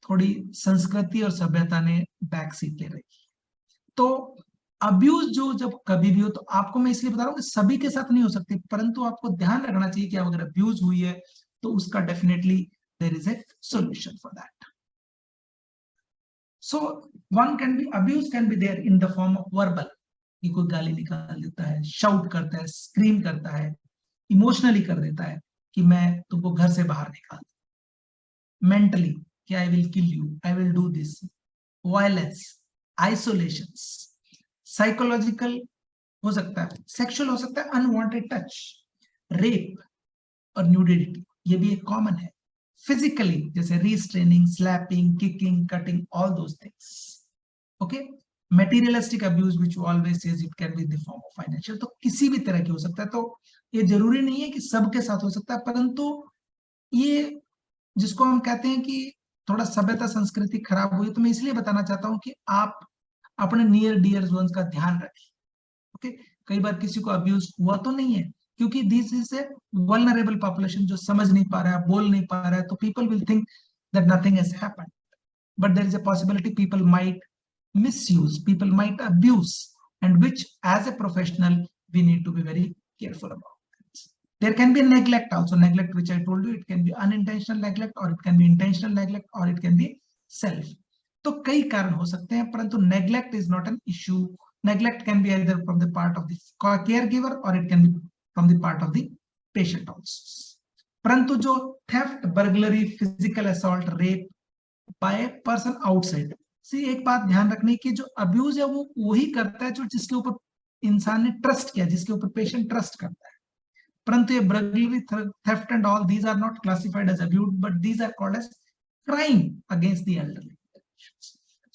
थोड़ी संस्कृति और सभ्यता ने बैक सीट ले रही. तो अब्यूज जो जब कभी भी हो, तो आपको मैं इसलिए बता रहा हूँ कि सभी के साथ नहीं हो सकती, परंतु आपको ध्यान रखना चाहिए कि अगर अब्यूज हुई है तो उसका definitely there is a solution for that. So one can be, abuse can be there in the form of verbal, कि कोई गाली निकाल देता है, शाउट करता है, स्क्रीम करता है, इमोशनली कर देता है कि मैं तुमको घर से बाहर निकाल, मेंटली कि I will kill you, I will do this, violence, isolation, psychological हो सकता है, सेक्सुअल हो सकता है, अनवांटेड टच, रेप और न्यूडिटी, ये भी एक कॉमन है। फिजिकली जैसे restraining, slapping, kicking, cutting, all those things. Okay, materialistic abuse which always says it can be in the form of financial, तो किसी भी तरह की हो सकता है। तो ये जरूरी नहीं है कि सबके साथ हो सकता है, परंतु ये जिसको हम कहते हैं कि थोड़ा सभ्यता संस्कृति खराब हुई, तो मैं इसलिए बताना चाहता हूं कि आप अपने नियर डियर वंस का ध्यान रखें। ओके, कई बार किसी को अब्यूज हुआ तो नहीं है, क्योंकि this is a vulnerable population जो समझ नहीं पा रहा है, बोल नहीं पा रहा है, तो people will think that nothing has happened, but there is a possibility people might misuse, people might abuse, and which as a professional we need to be very careful about. There can be neglect also, neglect which I told you, it can be unintentional neglect or it can be intentional neglect or it can be self. तो कई कारण हो सकते हैं, परंतु neglect is not an issue. Neglect can be either from the part of the caregiver or it can be from the part of the patient also. परंतु जो theft, burglary, physical assault, rape by a person outside, एक बात ध्यान रखने की, जो abuse है वो वही करता है जो जिसके ऊपर इंसान ने ट्रस्ट किया, जिसके ऊपर पेशेंट ट्रस्ट करता है। परंतु ये burglary, theft and all these are not classified as abuse, but these are called as crime against the elderly.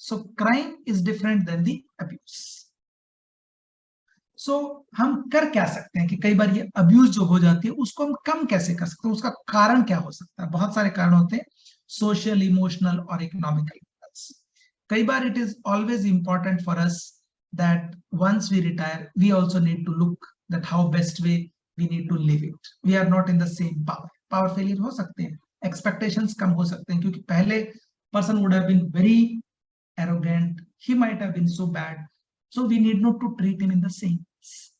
So crime is different than the abuse. So हम कर क्या सकते हैं कि कई बार ये अब्यूज जो हो जाती है उसको हम कम कैसे कर सकते हैं, उसका कारण क्या हो सकता है? बहुत सारे कारण होते हैं, सोशल, इमोशनल और इकोनॉमिकल। कई बार it is always important for us that once we retire, we also need to look that how best way we need to live it. We are not in the same power. Power failure हो सकते हैं, expectations कम हो सकते हैं, क्योंकि पहले person would have been very arrogant, he might have been so bad, so we need not to treat him in the same.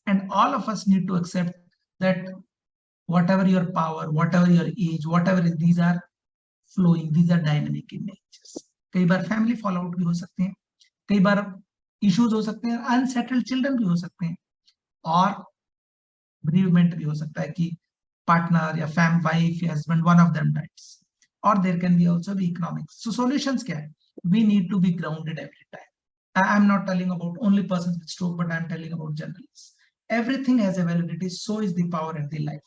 And all of us need to accept that whatever your power, whatever your age, whatever these are flowing, these are dynamic in nature. कई बार family fall out भी हो सकते हैं, कई बार issues हो सकते हैं, unsettled children भी हो सकते हैं, और bereavement भी हो सकता है कि पार्टनर या फैम वाइफ या husband, one of them dies, और there can be also be economics. So solutions क्या है? We need to be grounded every time. I am not telling about only persons with stroke, but I am telling about generalist. Everything has a validity, so is the power and the life.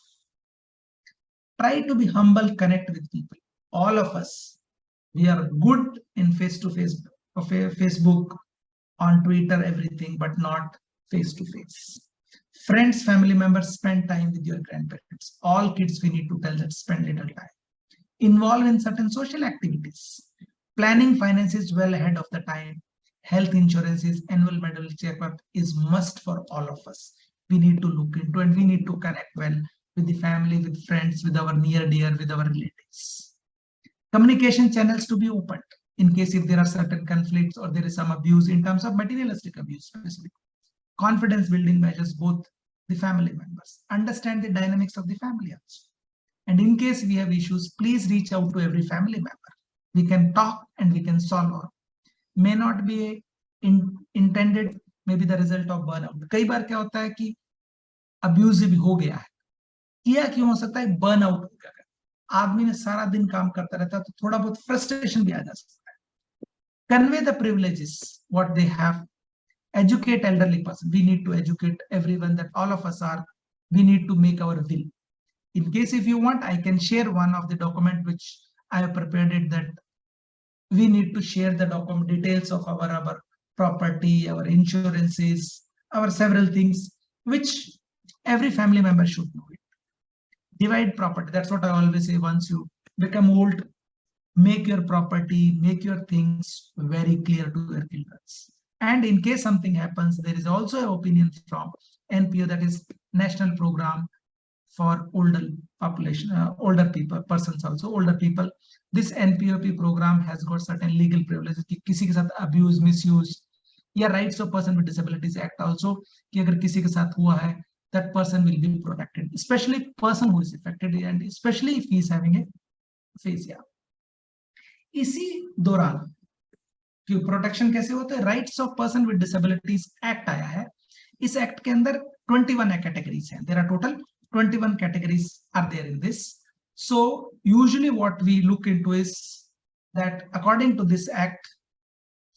Try to be humble, connect with people. All of us, we are good in face-to-face, Facebook, on Twitter, everything, but not face-to-face. Friends, family members, spend time with your grandparents. All kids, we need to tell that spend little time. Involve in certain social activities. Planning finances well ahead of the time. Health insurances, annual medical checkup is must for all of us. We need to look into, and we need to connect well with the family, with friends, with our near dear, with our relatives. Communication channels to be opened in case if there are certain conflicts or there is some abuse in terms of materialistic abuse specifically. Confidence building measures both the family members. Understand the dynamics of the family also. And in case we have issues, please reach out to every family member. We can talk and we can solve all. May not be intended, maybe the result of burnout. कई बार क्या होता है कि abusive हो गया है, किया क्यों हो सकता है? burnout हो गया, आदमी ने सारा दिन काम करता रहता है, तो थोड़ा बहुत फ्रस्ट्रेशन भी आ जा सकता है। Convey the privileges what they have. Educate elderly person. We need to educate everyone that all of us are. We need to make our will. In case if you want, I can share one of the document which I have prepared it, that we need to share the document details of our property, our insurances, our several things which every family member should know it. Divide property. That's what I always say. Once you become old, make your property, make your things very clear to your children. And in case something happens, there is also an opinion from NPO, that is National Program for Older Population, older people, persons also, older people. This NPOP program has got certain legal privileges. कि किसी के साथ abuse, misuse, या Rights of Person with Disabilities Act also, कि अगर किसी के साथ हुआ है, that person will be protected, especially person who is affected, and especially if he is having a aphasia. इसी दौरान कि प्रोटेक्शन कैसे होता है, rights of person with disabilities act आया है। इस एक्ट के अंदर 21 कैटेगरीज हैं. There are total 21 categories are there in this. So usually what we look into is that according to this act,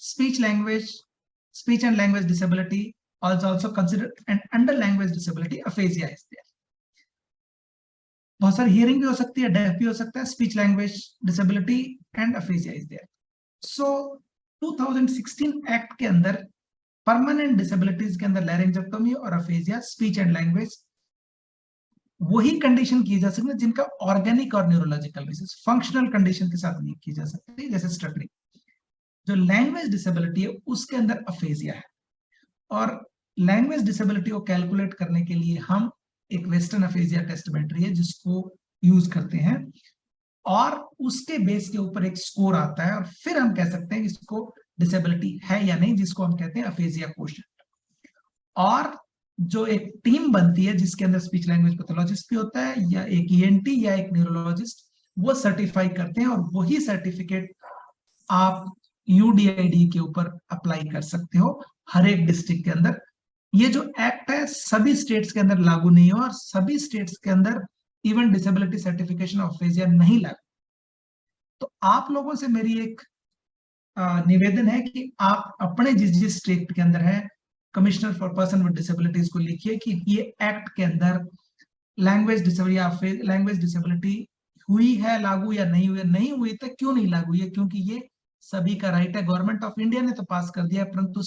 speech and language disability is also considered, and under language disability aphasia is there. बहुत सारी hearing भी हो सकती है, def भी हो सकता है, speech language disability and aphasia is there. So 2016 act के अंदर परमानेंट डिसेबिलिटीज के अंदर लैरिंजेक्टोमी और अफेजिया, स्पीच एंड लैंग्वेज, वही कंडीशन की जा सकती है जिनका ऑर्गेनिक और न्यूरोलॉजिकल बेसिस, फंक्शनल कंडीशन के साथ नहीं की जा सकती, जैसे स्टटरिंग. जो लैंग्वेज डिसेबिलिटी है उसके अंदर अफेजिया है. और लैंग्वेज डिसेबिलिटी को कैलकुलेट करने के लिए हम एक वेस्टर्न अफेजिया टेस्ट बैटरी है जिसको यूज करते हैं, और उसके बेस के ऊपर एक स्कोर आता है, और फिर हम कह सकते हैं इसको डिसेबिलिटी है या नहीं, जिसको हम कहते हैं अफेजिया क्वोशिएंट. और जो एक टीम बनती है जिसके अंदर स्पीच लैंग्वेज पैथोलॉजिस्ट भी होता है, या एक ईएनटी या एक न्यूरोलॉजिस्ट, वो सर्टिफाई करते हैं, और वही सर्टिफिकेट आप यूडीआईडी के ऊपर अप्लाई कर सकते हो हर एक डिस्ट्रिक्ट के अंदर. ये जो एक्ट है सभी स्टेट्स के अंदर लागू नहीं है, और सभी स्टेट्स के अंदर even disability certification of aphasia नहीं लागू. तो आप लोगों से मेरी एक निवेदन है कि आप अपने जिस स्टेट के अंदर है, commissioner for person with disabilities को लिखिए कि ये एक्ट के अंदर लैंग्वेज डिसेबिलिटी हुई है लागू या नहीं हुई. नहीं हुई तो क्यों नहीं लागू है? क्योंकि ये सभी का राइट है. गवर्नमेंट ऑफ इंडिया ने तो पास कर दिया, परंतु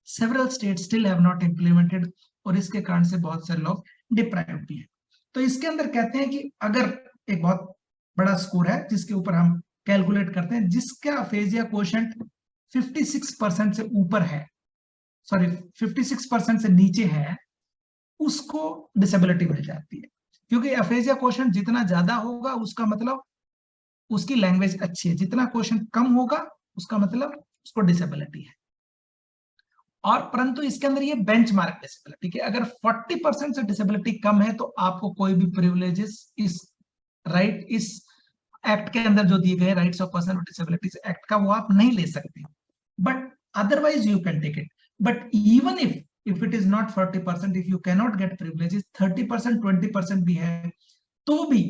several state still have not implemented, और इसके कारण से बहुत सारे लोग डिप्राइव्ड भी हैं. तो इसके अंदर कहते हैं कि अगर एक बहुत बड़ा स्कोर है जिसके ऊपर हम कैलकुलेट करते हैं, जिसका अफेजिया क्वोशिएंट 56% से ऊपर है, सॉरी 56% से नीचे है, उसको डिसेबिलिटी मिल जाती है. क्योंकि अफेजिया क्वोशिएंट जितना ज्यादा होगा उसका मतलब उसकी लैंग्वेज अच्छी है, जितना क्वोशिएंट कम होगा उसका मतलब उसको डिसेबिलिटी है. और परंतु इसके अंदर ये बेंचमार्क डिसेबिलिटी के अगर 40% से डिसेबिलिटी कम है तो आपको कोई भी प्रिविलेजेस इस एक्ट के अंदर जो दिए गए rights of person with disabilities act का, वो आप नहीं ले सकते. But otherwise you can take it. But even if it is not 40%, if you cannot get privileges, 30% 20% भी है, तो भी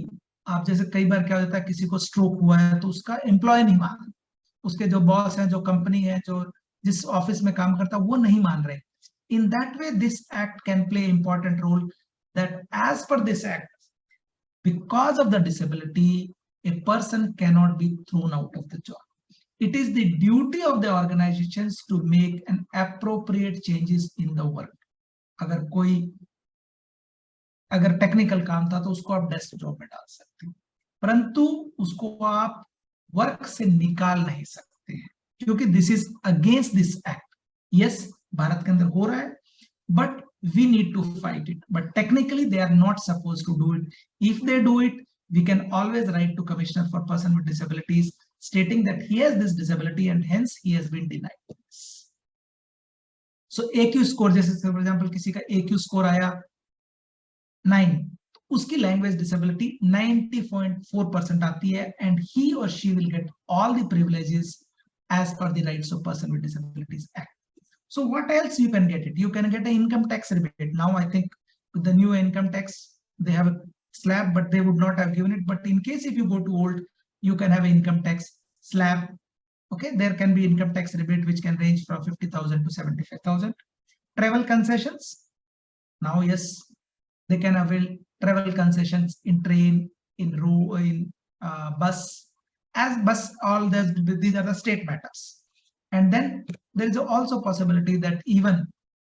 आप, जैसे कई बार क्या होता है किसी को स्ट्रोक हुआ है तो उसका एम्प्लॉय नहीं मान रहे, उसके जो बॉस है, जो कंपनी है, जो जिस ऑफिस में काम करता है, वो नहीं मान रहे. In that way this act can play important role, that as per this act, because of the disability, a person cannot be thrown out of the job. It is the duty of the organizations to make an appropriate changes in the work. अगर technical काम था तो उसको आप desk job में डाल सकते हैं, परंतु उसको आप वर्क से निकाल नहीं सकते हैं, क्योंकि this is against this act. Yes, Bharat के अंदर हो रहा है, but we need to fight it. But technically they are not supposed to do it. If they do it, we can always write to Commissioner for Person with Disabilities stating that he has this disability and hence he has been denied this. So AQ score, जैसे for example किसी का AQ score आया 9, उसकी language disability 90.4% आती है, and he or she will get all the privileges as per the Rights of Person with Disabilities Act. So what else you can get it? You can get an income tax rebate. Now I think with the new income tax, they have a slab, but they would not have given it. But in case if you go to old, you can have an income tax slab. Okay, there can be income tax rebate which can range from 50,000 to 75,000. Travel concessions. Now yes, they can avail travel concessions in train, in bus. As bus, all these are the state matters. And then there is also possibility that even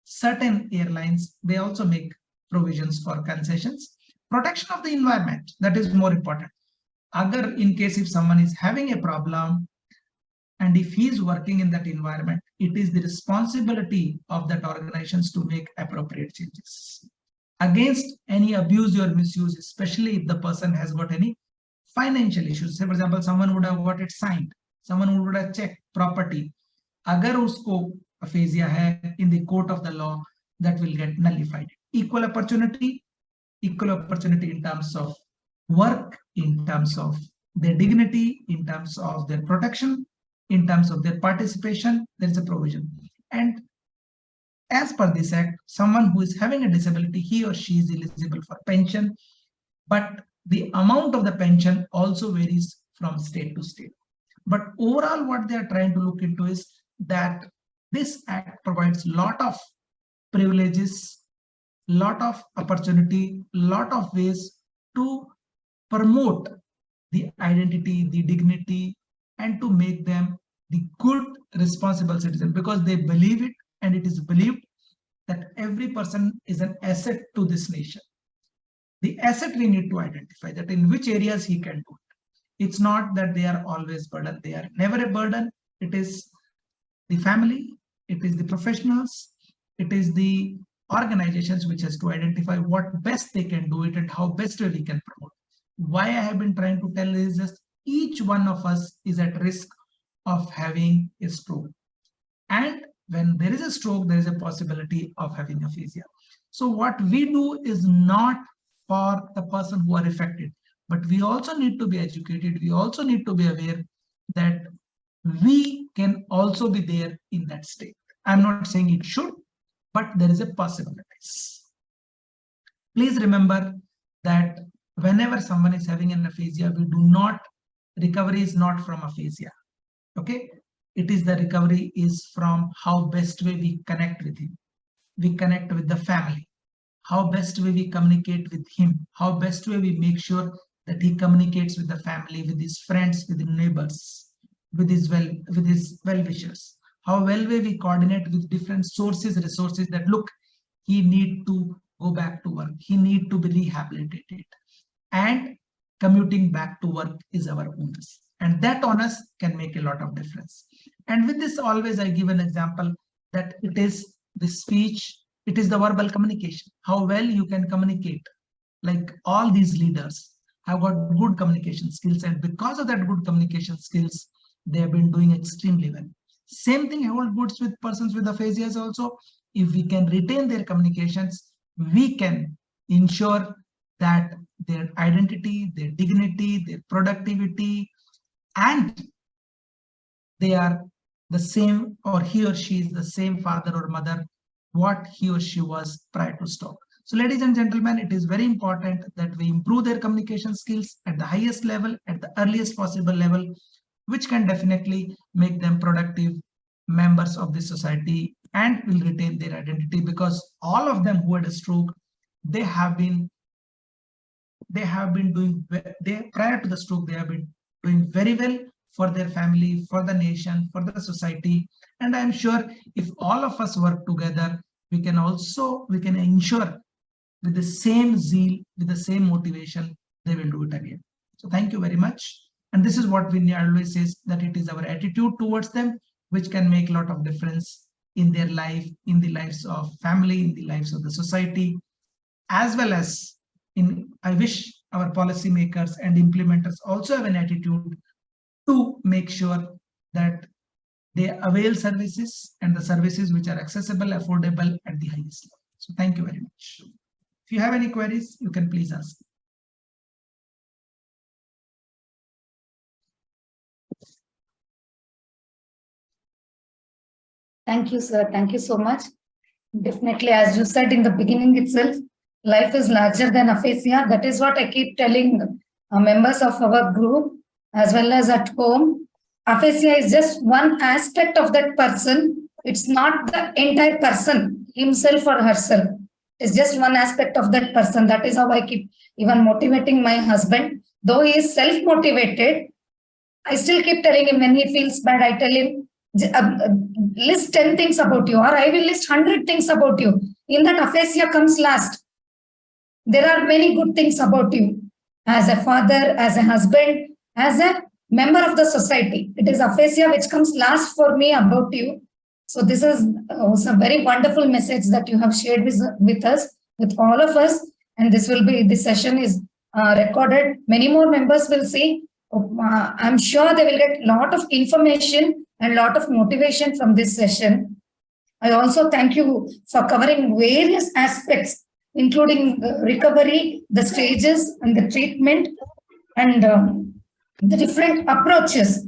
certain airlines, they also make provisions for concessions. Protection of the environment, that is more important. Agar in case if someone is having a problem and if he is working in that environment, it is the responsibility of that organizations to make appropriate changes against any abuse or misuse, especially if the person has got any financial issues. Say for example, someone would have got it signed, someone would have checked property. अगर उसको aphasia है, in the court of the law, that will get nullified. Equal opportunity in terms of work, in terms of their dignity, in terms of their protection, in terms of their participation, there is a provision. And as per this act, someone who is having a disability, he or she is eligible for pension, but the amount of the pension also varies from state to state. But overall, what they are trying to look into is that this act provides a lot of privileges, lot of opportunity, lot of ways to promote the identity, the dignity, and to make them the good, responsible citizen, because they believe it, and it is believed that every person is an asset to this nation. The asset we need to identify that in which areas he can do it. It's not that they are always burden. They are never a burden. It is the family, it is the professionals, it is the organizations which has to identify what best they can do it and how best we can promote. Why I have been trying to tell is just each one of us is at risk of having a stroke. And when there is a stroke, there is a possibility of having aphasia. So what we do is not for the person who are affected, but we also need to be educated. We also need to be aware that we can also be there in that state. I'm not saying it should, but there is a possibility. Please remember that whenever someone is having an aphasia, we do not, recovery is not from aphasia. Okay, it is the recovery is from how best way we connect with him. We connect with the family. How best way we communicate with him. How best way we make sure that he communicates with the family, with his friends, with the neighbors, with his well-wishers. How well way we coordinate with different sources, resources that look, he need to go back to work. He need to be rehabilitated. And commuting back to work is our onus. And that onus can make a lot of difference. And with this, always I give an example that it is the speech, it is the verbal communication, how well you can communicate. Like all these leaders have got good communication skills, and because of that good communication skills, they have been doing extremely well. Same thing holds good with persons with aphasias also. If we can retain their communications, we can ensure that their identity, their dignity, their productivity, and they are the same, or he or she is the same father or mother what he or she was prior to stroke. So ladies and gentlemen, it is very important that we improve their communication skills at the highest level, at the earliest possible level, which can definitely make them productive members of the society and will retain their identity, because all of them who had a stroke, they have been doing, prior to the stroke, they have been doing very well for their family, for the nation, for the society. And I'm sure if all of us work together, we can ensure with the same zeal, with the same motivation, they will do it again. So thank you very much. And this is what we always say, that it is our attitude towards them, which can make a lot of difference in their life, in the lives of family, in the lives of the society, as well as I wish our policymakers and implementers also have an attitude to make sure that they avail services, and the services which are accessible, affordable at the highest level. So thank you very much. If you have any queries, you can please ask. Thank you, sir. Thank you so much. Definitely, as you said in the beginning itself, life is larger than aphasia. That is what I keep telling members of our group as well as at home. Aphasia is just one aspect of that person. It's not the entire person, himself or herself. It's just one aspect of that person. That is how I keep even motivating my husband. Though he is self-motivated, I still keep telling him when he feels bad, I tell him, list 10 things about you, or I will list 100 things about you. In that, aphasia comes last. There are many good things about you as a father, as a husband, as a member of the society. It is aphasia which comes last for me about you. So this is a very wonderful message that you have shared with us, with all of us. And this session is recorded. Many more members will see. I'm sure they will get a lot of information and a lot of motivation from this session. I also thank you for covering various aspects, including recovery, the stages and the treatment, and the different approaches.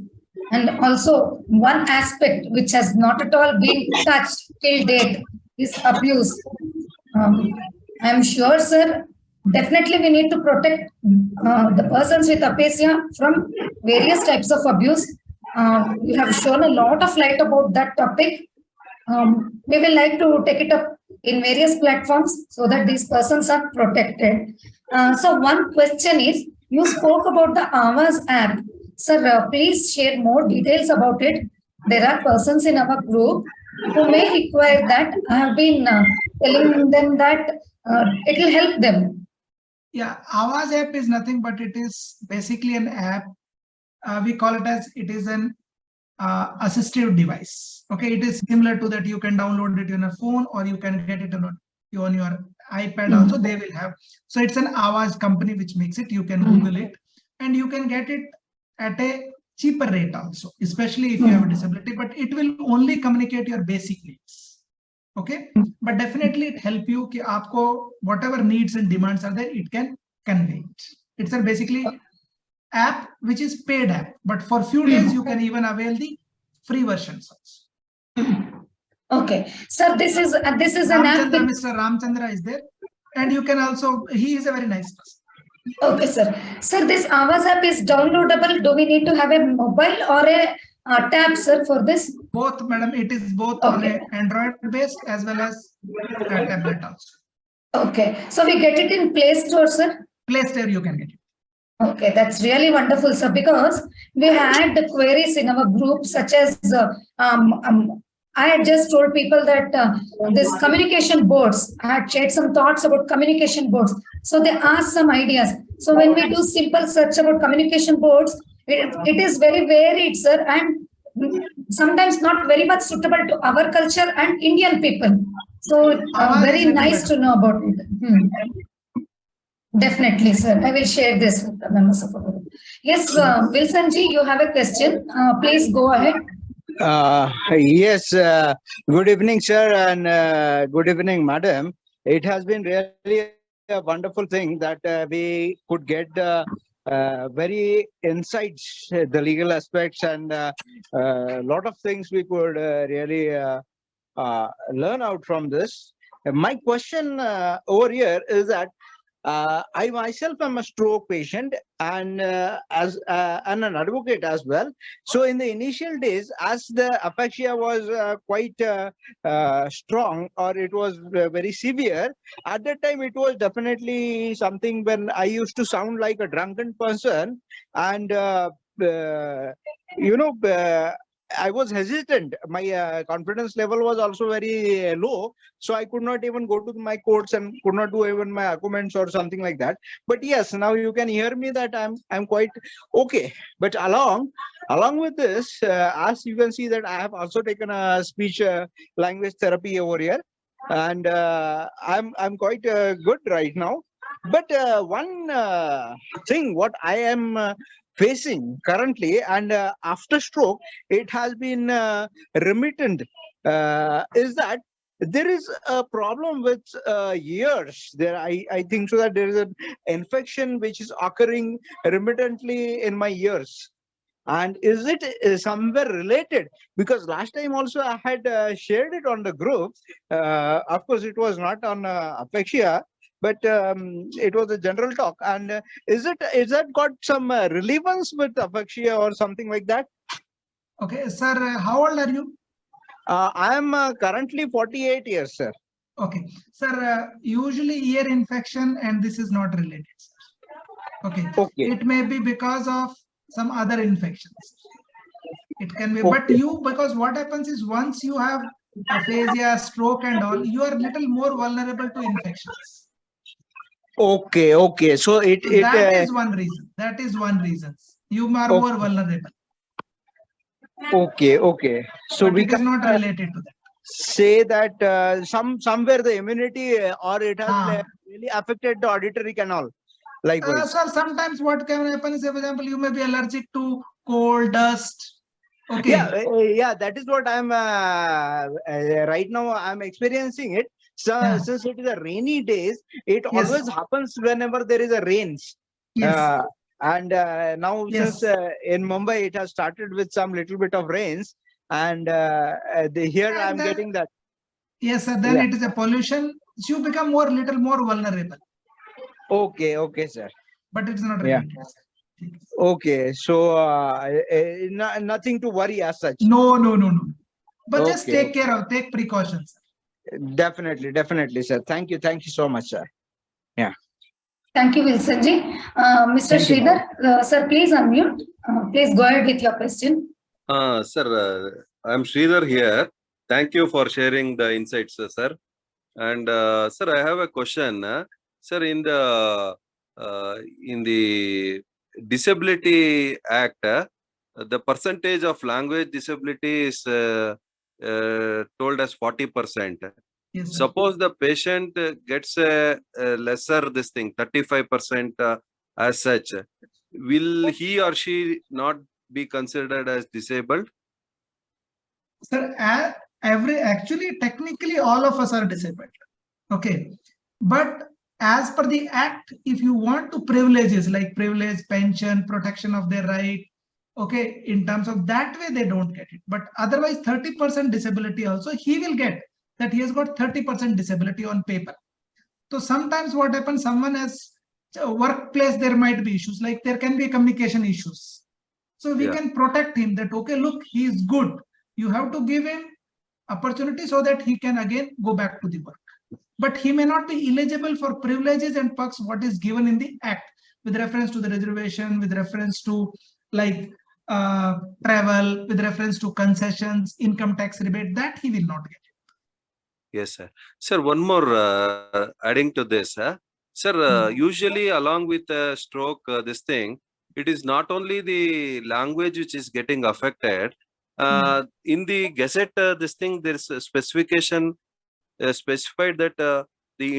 And also one aspect which has not at all been touched till date, is abuse. I'm sure, sir, definitely we need to protect the persons with aphasia from various types of abuse. You have shown a lot of light about that topic. We will like to take it up in various platforms so that these persons are protected. So one question is, you spoke about the Awas app. Sir, please share more details about it. There are persons in our group who may require that. I have been telling them that it will help them. Yeah, Awas app is nothing but it is basically an app. We call it as it is an assistive device. Okay, it is similar to that. You can download it on a phone or you can get it on your iPad also. They will have. So it's an Awas company which makes it. You can Google it and you can get it at a cheaper rate also, especially if you have a disability. But it will only communicate your basic needs. Okay, but definitely it help you कि आपको whatever needs and demands are there, it can convey it. It's a basically app which is paid app, but for few days you can even avail the free versions also. Okay, sir, this is an app. Mr. Ramchandra is there, and you can also. He is a very nice person. Okay, sir. Sir, this Awas app is downloadable. Do we need to have a mobile or a tab, sir, for this? Both, madam. It is both on a Android based as well as a tablet also. Okay, so we get it in Play Store, sir. Play Store you can get it. Okay, that's really wonderful, sir, because we had the queries in our group such as I had just told people that this communication boards, I had shared some thoughts about communication boards. So they asked some ideas. So when we do simple search about communication boards, it is very varied, sir, and sometimes not very much suitable to our culture and Indian people. So very nice to know about it. Definitely, sir. I will share this with the members of our group. Yes, Wilson ji, you have a question. Please go ahead. Yes, good evening, sir, and good evening, madam. It has been really a wonderful thing that we could get very insights, the legal aspects, and a lot of things we could really learn out from this. My question over here is that I myself am a stroke patient and as and an advocate as well. So in the initial days, as the aphasia was quite strong, or it was very severe, at that time it was definitely something when I used to sound like a drunken person, and you know, I was hesitant. My confidence level was also very low. So I could not even go to my courts and could not do even my arguments or something like that. But yes, now you can hear me that I'm quite okay. But along with this, as you can see that I have also taken a speech language therapy over here, and I'm quite good right now. But one thing what I am facing currently, and after stroke it has been remittent, is that there is a problem with ears. There I think so that there is an infection which is occurring remittently in my ears. And is it somewhere related? Because last time also I had shared it on the group. Of course it was not on aphasia, but it was a general talk. And is that got some relevance with aphasia or something like that? Okay, sir, how old are you? I am currently 48 years, sir. Okay, sir, usually ear infection, and this is not related, sir. Okay. It may be because of some other infections. It can be, but because what happens is once you have aphasia, stroke and all, you are little more vulnerable to infections. Okay. So that is one reason. That is one reason. You are more vulnerable. Okay. So but it is not related to that. Say that somewhere the immunity or it has really affected the auditory canal. Likewise. Sir, sometimes what can happen is, for example, you may be allergic to cold, dust. Okay. Yeah, that is what I'm right now I'm experiencing it. So since it is a rainy days, it always happens whenever there is a rains. Yes. And now since in Mumbai it has started with some little bit of rains, and here I'm getting that. Yes, sir. Then it is a pollution. You become little more vulnerable. Okay, okay, sir. But it's not related. Okay, so nothing to worry as such. No. But Okay, just take care of, take precautions. Definitely, sir. Thank you so much, sir. Yeah. Thank you, Wilson ji. Mr. Sridhar, sir, please unmute. Please go ahead with your question. Sir, I'm Sridhar here. Thank you for sharing the insights, sir. And sir, I have a question. Sir, in the Disability Act, the percentage of language disability is told as 40%. Yes, sir. Suppose the patient gets a lesser 35% as such, will he or she not be considered as disabled? Sir, actually, technically, all of us are disabled. Okay. But as per the act, if you want to privileges like privilege, pension, protection of their right, okay, in terms of that way, they don't get it. But otherwise, 30% disability also, he will get that he has got 30% disability on paper. So sometimes what happens, someone has workplace, there might be issues, like there can be communication issues. So we can protect him that, okay, look, he is good. You have to give him opportunity so that he can again go back to the work. But he may not be eligible for privileges and perks what is given in the act with reference to the reservation, with reference to like travel, with reference to concessions, income tax rebate, that he will not get. Yes, sir. Sir, one more adding to this. Sir, usually along with stroke, it is not only the language which is getting affected. In the Gazette, there is a specification specified that the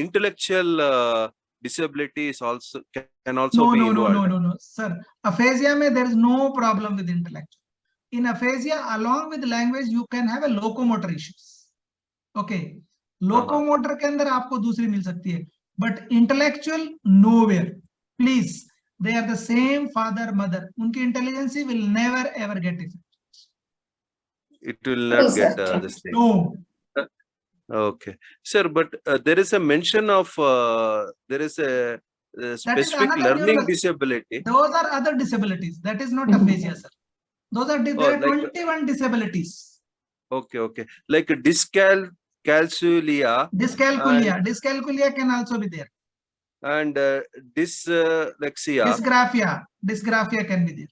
intellectual disability is also can also be involved. No, sir. Aphasia, there is no problem with intellectual. In aphasia, along with language, you can have a locomotor issues. Okay. Locomotor के अंदर आपको दूसरी मिल सकती है, but intellectual nowhere. Please, they are the same father mother. उनकी intelligence will never ever get affected. It will not get this thing. No. Okay, sir, but there is a mention of there is a specific learning disability. Those are other disabilities. That is not aphasia, sir. Those are there are 21 disabilities. Okay, like dyscalculia. Dyscalculia can also be there. And dyslexia. Dysgraphia can be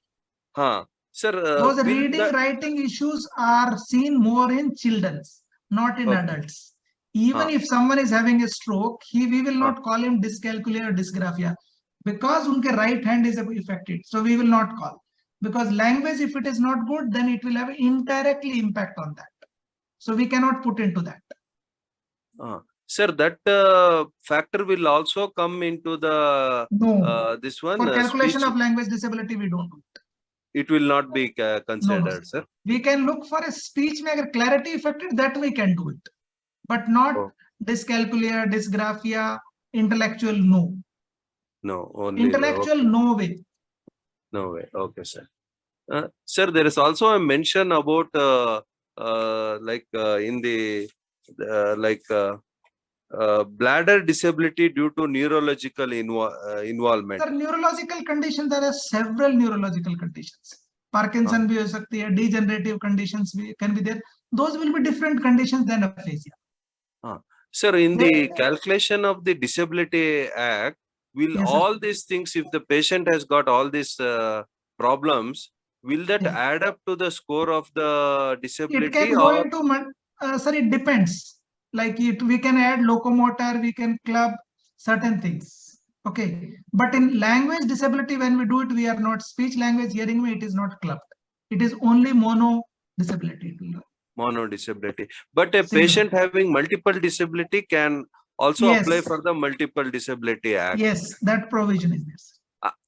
there. Sir, those reading, writing issues are seen more in children, not in adults. Even if someone is having a stroke, we will not call him dyscalculia or dysgraphia because unke right hand is affected. So we will not call, because language, if it is not good, then it will have indirectly impact on that. So we cannot put into that. Sir, that factor will also come into the this one. For calculation of language disability, we don't do it. It will not be considered, sir. We can look for a speech maker clarity affected, that we can do it, but not dyscalculia, dysgraphia, intellectual, no. No, only intellectual, no way. No way. Okay, sir. Sir, there is also a mention about in the bladder disability due to neurological involvement. Sir, neurological conditions, there are several neurological conditions. Parkinson bhi ho sakti hai, degenerative conditions can be there. Those will be different conditions than aphasia. Sir, in the calculation of the Disability Act, will all these things, if the patient has got all these problems, will that add up to the score of the disability? It can go into, sir, it depends. Like we can add locomotor, we can club certain things. Okay. But in language disability, when we do it, we are not speech, language, hearing, it is not clubbed. It is only mono disability. Mono disability. But a patient having multiple disability can also apply for the Multiple Disability Act. Yes, that provision is there.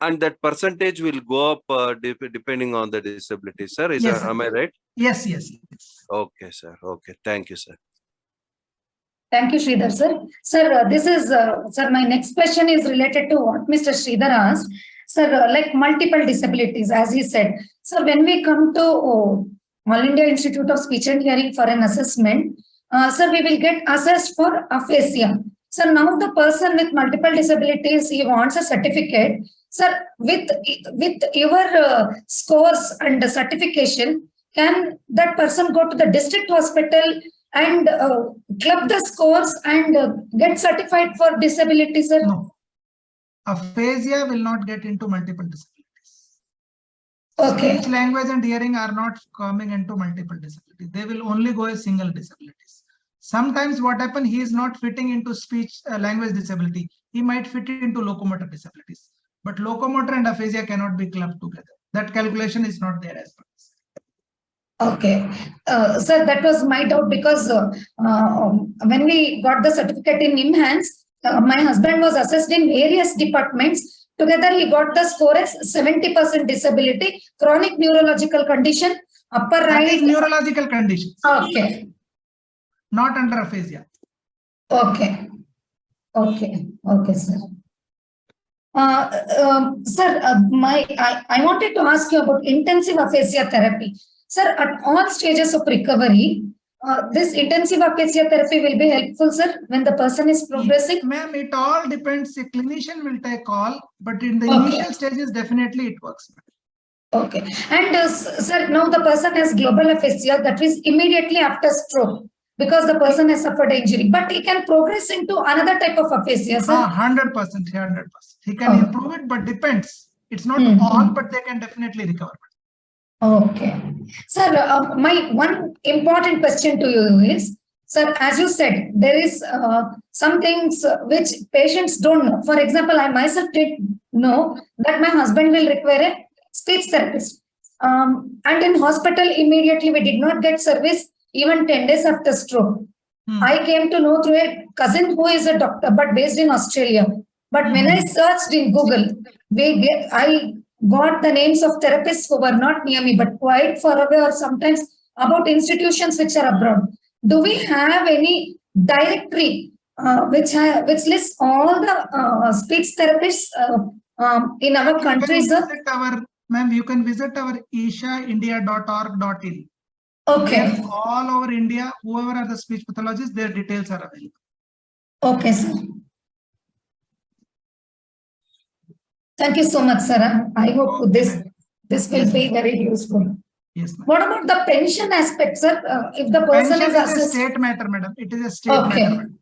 And that percentage will go up depending on the disability, sir. Am I right? Yes. Okay, sir. Okay. Thank you, sir. Thank you, Sridhar, sir. Sir, this is, sir, my next question is related to what Mr. Sridhar asked. Sir, like multiple disabilities, as he said. So when we come to All India Institute of Speech and Hearing for an assessment, sir, we will get assessed for aphasia. So now the person with multiple disabilities, he wants a certificate. Sir, with your scores and certification, can that person go to the district hospital and club the scores and get certified for disability, sir? No. Aphasia will not get into multiple disabilities. Okay. Speech, language, and hearing are not coming into multiple disabilities. They will only go as single disabilities. Sometimes what happens, he is not fitting into speech language disability. He might fit into locomotor disabilities. But locomotor and aphasia cannot be clubbed together. That calculation is not there as per this. Okay. Sir, that was my doubt because when we got the certificate in enhance, my husband was assessed in various departments. Together, he got the score as 70% disability, chronic neurological condition, upper That right. is neurological conditions. Okay. Not under aphasia. Okay. Okay. Okay, sir. Sir, I wanted to ask you about intensive aphasia therapy. Sir, at all stages of recovery, this intensive aphasia therapy will be helpful, sir, when the person is progressing? Ma'am, it all depends. A clinician will take call, but in the Okay. initial stages, definitely it works. Okay. And sir, now the person has global aphasia, that is immediately after stroke, because the person has suffered injury, but he can progress into another type of aphasia, sir. 100%, 100%. He can Okay. improve it, but depends. It's not Mhm. all, but they can definitely recover. Okay. Sir, my one important question to you is, sir, as you said, there is some things which patients don't know. For example, I myself did know that my husband will require a speech therapist. And in hospital, immediately we did not get service even 10 days after stroke. I came to know through a cousin who is a doctor, but based in Australia. But when I searched in Google, I got the names of therapists who were not near me, but quite far away, or sometimes about institutions which are abroad. Do we have any directory which lists all the speech therapists in our country, sir? Ma'am, you can visit our ishaindia.org.in. Okay. Where all over India, whoever are the speech pathologists, their details are available. Okay, sir. Thank you so much, sir. I hope this will be very useful. Yes, ma'am. What about the pension aspect, sir? If the person Pension is is a assessed... state matter, madam. It is a state Okay. matter. Madam.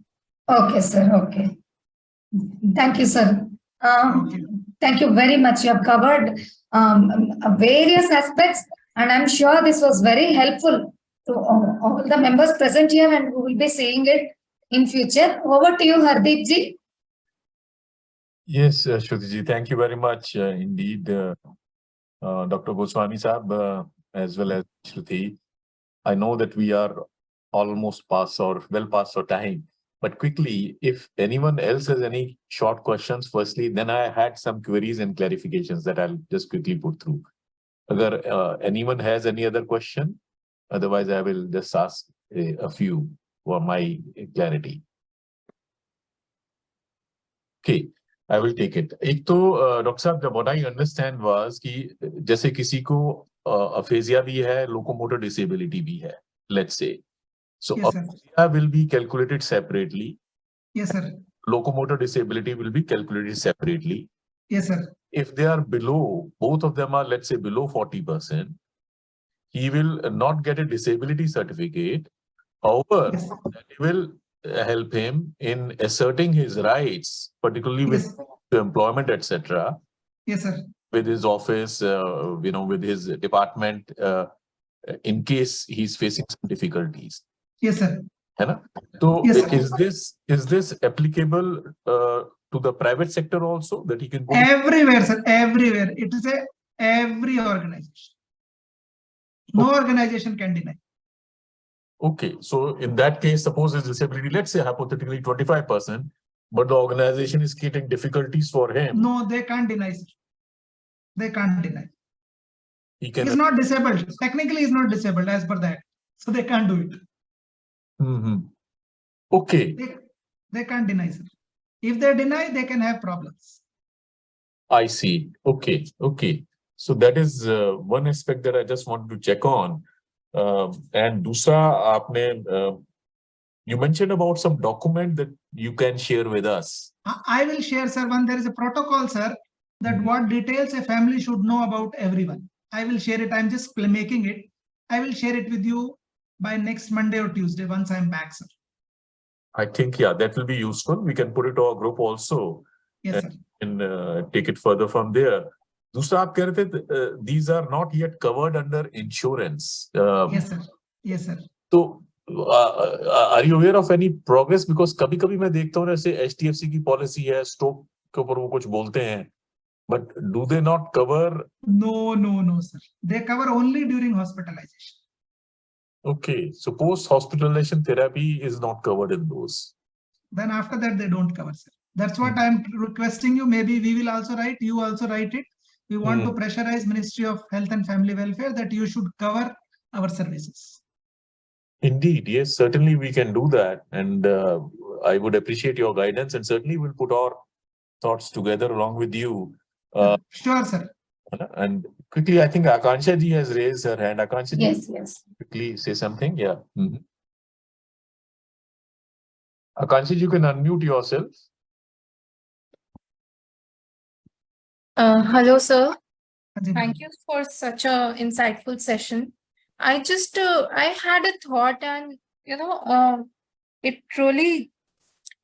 Okay, sir. Okay. Thank you, sir. Thank you very much. You have covered various aspects, and I'm sure this was very helpful to all the members present here, and who will be saying it in future. Over to you, Hardeep ji. Yes, Shruti ji, thank you very much indeed, Dr. Goswami Saab, as well as Shruti. I know that we are almost past or well past our time, but quickly, if anyone else has any short questions, firstly, then I had some queries and clarifications that I'll just quickly put through. Agar anyone has any other question, otherwise I will just ask a few for my clarity. Okay. I will take it. एक तो doctor साहब, what I understand was कि जैसे किसी को aphasia भी है, locomotor disability भी है, let's say. So yes, aphasia will be calculated separately. Yes, sir. Locomotor disability will be calculated separately. Yes, sir. If they are below, both of them are, let's say, below 40%, he will not get a disability certificate. However, Yes. that will help him in asserting his rights, particularly Yes. with employment, etc. Yes, sir. With his office, with his department, in case he's facing some difficulties. Yes, sir. है ना? So yes, is this applicable to the private sector also, that he can go everywhere, sir? Everywhere. It is every organization. No organization can deny. Okay, so in that case, suppose his disability, let's say hypothetically 25%, but the organization is creating difficulties for him. No, they can't deny, sir. They can't deny. He's not disabled. Technically, he's not disabled as per that. So they can't do it. Okay. They can't deny, sir. If they deny, they can have problems. I see. Okay. Okay. So that is one aspect that I just wanted to check on. And दूसरा आपने You mentioned about some document that you can share with us. I will share, sir. There is a protocol, sir, that what details a family should know about everyone. I will share it. I'm just making it. I will share it with you by next Monday or Tuesday once I'm back, sir. I think, yeah, that will be useful. We can put it to our group also. Yes, sir. And take it further from there. दूसरा आप कह रहे थे, these are not yet covered under insurance. Yes, sir. Yes, sir. So, are you aware of any progress? Because कभी-कभी मैं देखता हूँ ऐसे HDFC की पॉलिसी है, स्ट्रोक के ऊपर वो कुछ बोलते हैं, but do they not cover? No, sir. They cover only during hospitalization. Okay, so post-hospitalization therapy is not covered in those. Then after that, they don't cover, sir. That's what I'm requesting you. Maybe we will also write, you also write it. We want to pressurize Ministry of Health and Family Welfare that you should cover our services. Indeed, yes, certainly we can do that. And I would appreciate your guidance, and certainly we'll put our thoughts together along with you. Sure, sir. And quickly, I think Akansha ji has raised her hand. Akansha ji, Yes. quickly say something. Yeah. Akansha ji, you can unmute yourself. Hello, sir. Thank you for such a insightful session. I had a thought, and it truly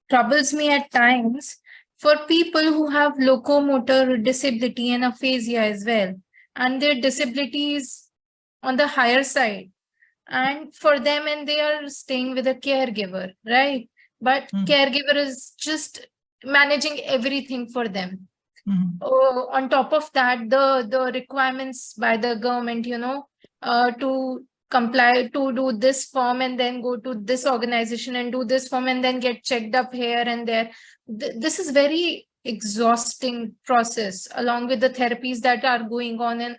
troubles me at times for people who have locomotor disability and aphasia as well, and their disability is on the higher side, and for them, and they are staying with a caregiver, right? But caregiver is just managing everything for them. On top of that, the requirements by the government, to comply, to do this form and then go to this organization and do this form and then get checked up here and there. This is very exhausting process, along with the therapies that are going on, and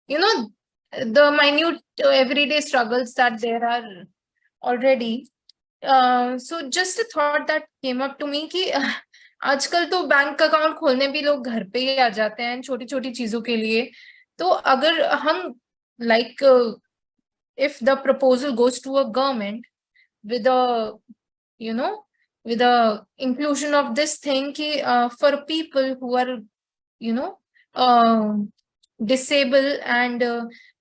the minute everyday struggles that there are already. So just a thought that came up to me कि आजकल तो bank account खोलने भी लोग घर पे ही आ जाते हैं छोटी छोटी चीजों के लिए. तो अगर हम if the proposal goes to a government with a with a inclusion of this thing ki, for people who are disabled and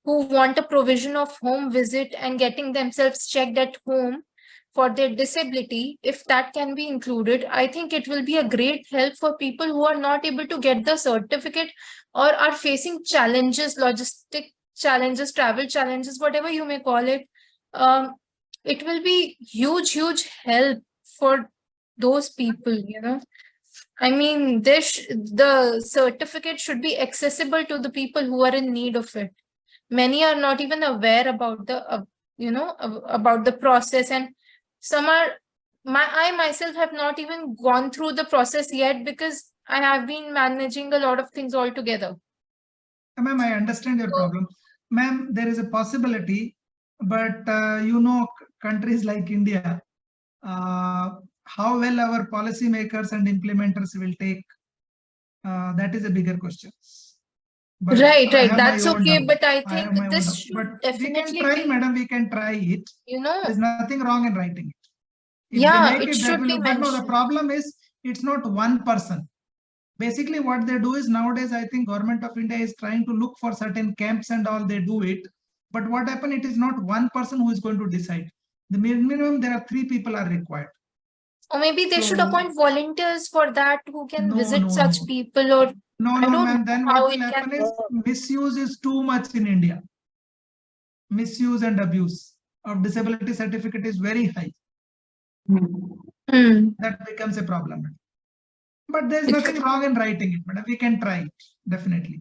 who want a provision of home visit and getting themselves checked at home for their disability, if that can be included, I think it will be a great help for people who are not able to get the certificate or are facing challenges, logistic challenges, travel challenges, whatever you may call it. It will be huge help for those people, I mean, the certificate should be accessible to the people who are in need of it. Many are not even aware about the, about the process, and some are, I myself have not even gone through the process yet because I have been managing a lot of things altogether. Ma'am, I understand your problem. Ma'am, there is a possibility, but countries like India, how well our policymakers and implementers will take, that is a bigger question. But right. That's okay, but I think this should definitely. We can try, madam. We can try it. There's nothing wrong in writing it. If yeah, they make it should be mentioned. No, the problem is it's not one person. Basically, what they do is nowadays, I think Government of India is trying to look for certain camps and all. They do it, but what happened? It is not one person who is going to decide. The minimum there are 3 people are required. Or maybe they should appoint volunteers for that who can visit such people, or no, ma'am. Then what will happen is misuse is too much in India. Misuse and abuse of disability certificate is very high. That becomes a problem. But there's nothing wrong in writing it, but we can try it, definitely.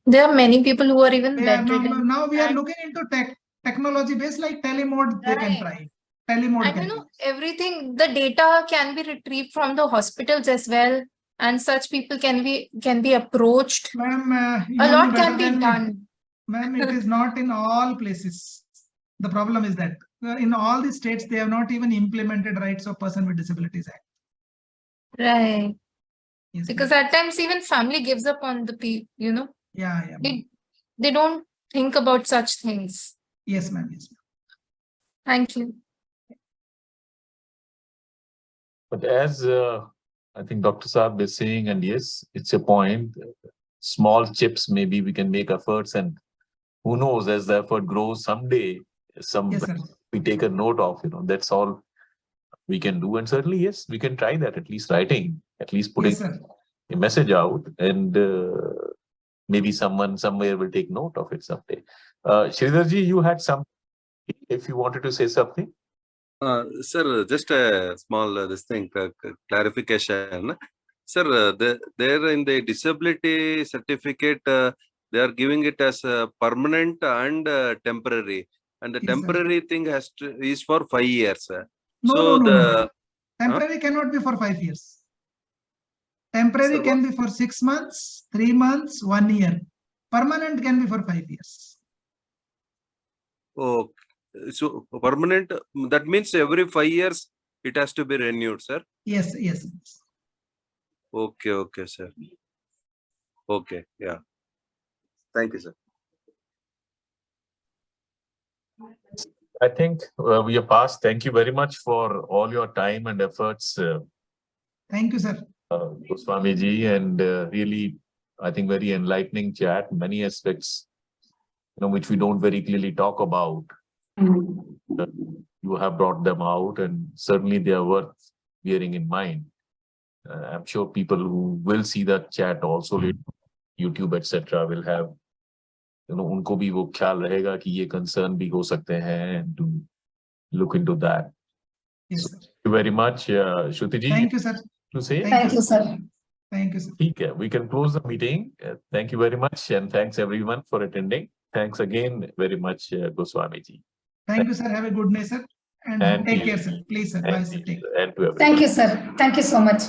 There are many people who are even bedridden. Now we are looking into technology based like telemode, they can try it. Telemode and everything, the data can be retrieved from the hospitals as well, and such people can be approached. Ma'am, a lot can be done. Ma'am, it is not in all places. The problem is that in all the states, they have not even implemented Rights of Person with Disabilities Act. Right. Yes, because at times even family gives up on the people, Yeah. They don't think about such things. Yes, ma'am. Yes, ma'am. Thank you. But as I think Dr. Saab is saying, and yes, it's a point, small chips, maybe we can make efforts, and who knows, as the effort grows someday, Yes, sir. we take a note of, that's all we can do. And certainly, yes, we can try that, at least writing, at least putting Yes, sir. a message out, and maybe someone somewhere will take note of it someday. Sridharji, you had something, if you wanted to say something. Sir, just a small clarification. Sir, there in the disability certificate, they are giving it as permanent and temporary. And the Yes, sir. temporary thing is for 5 years. No, So no. Temporary cannot be for 5 years. Temporary Sir, can be for 6 months, 3 months, 1 year. Permanent can be for 5 years. Okay. So permanent, that means every 5 years it has to be renewed, sir. Yes, yes. Okay, okay, sir. Okay, yeah. Thank you, sir. I think we are past. Thank you very much for all your time and efforts, Thank you, sir. Goswami ji, and really, I think very enlightening chat. Many aspects, which we don't very clearly talk about. You have brought them out, and certainly they are worth bearing in mind. I'm sure people who will see that chat also later, YouTube, etc., will have, उनको भी वो ख्याल रहेगा कि ये concern भी हो सकते हैं, and to look into that. Yes, So, sir. thank you very much, Shruti ji. Thank you, sir. To say? Thank you, sir. Thank you, sir. Okay, we can close the meeting. Thank you very much, and thanks everyone for attending. Thanks again very much, Goswami ji. Thank you, sir. Have a good day, sir. And And take you. care, sir. Please, sir. Bye, sir. Take care. And to everyone. Thank you, sir. Thank you so much.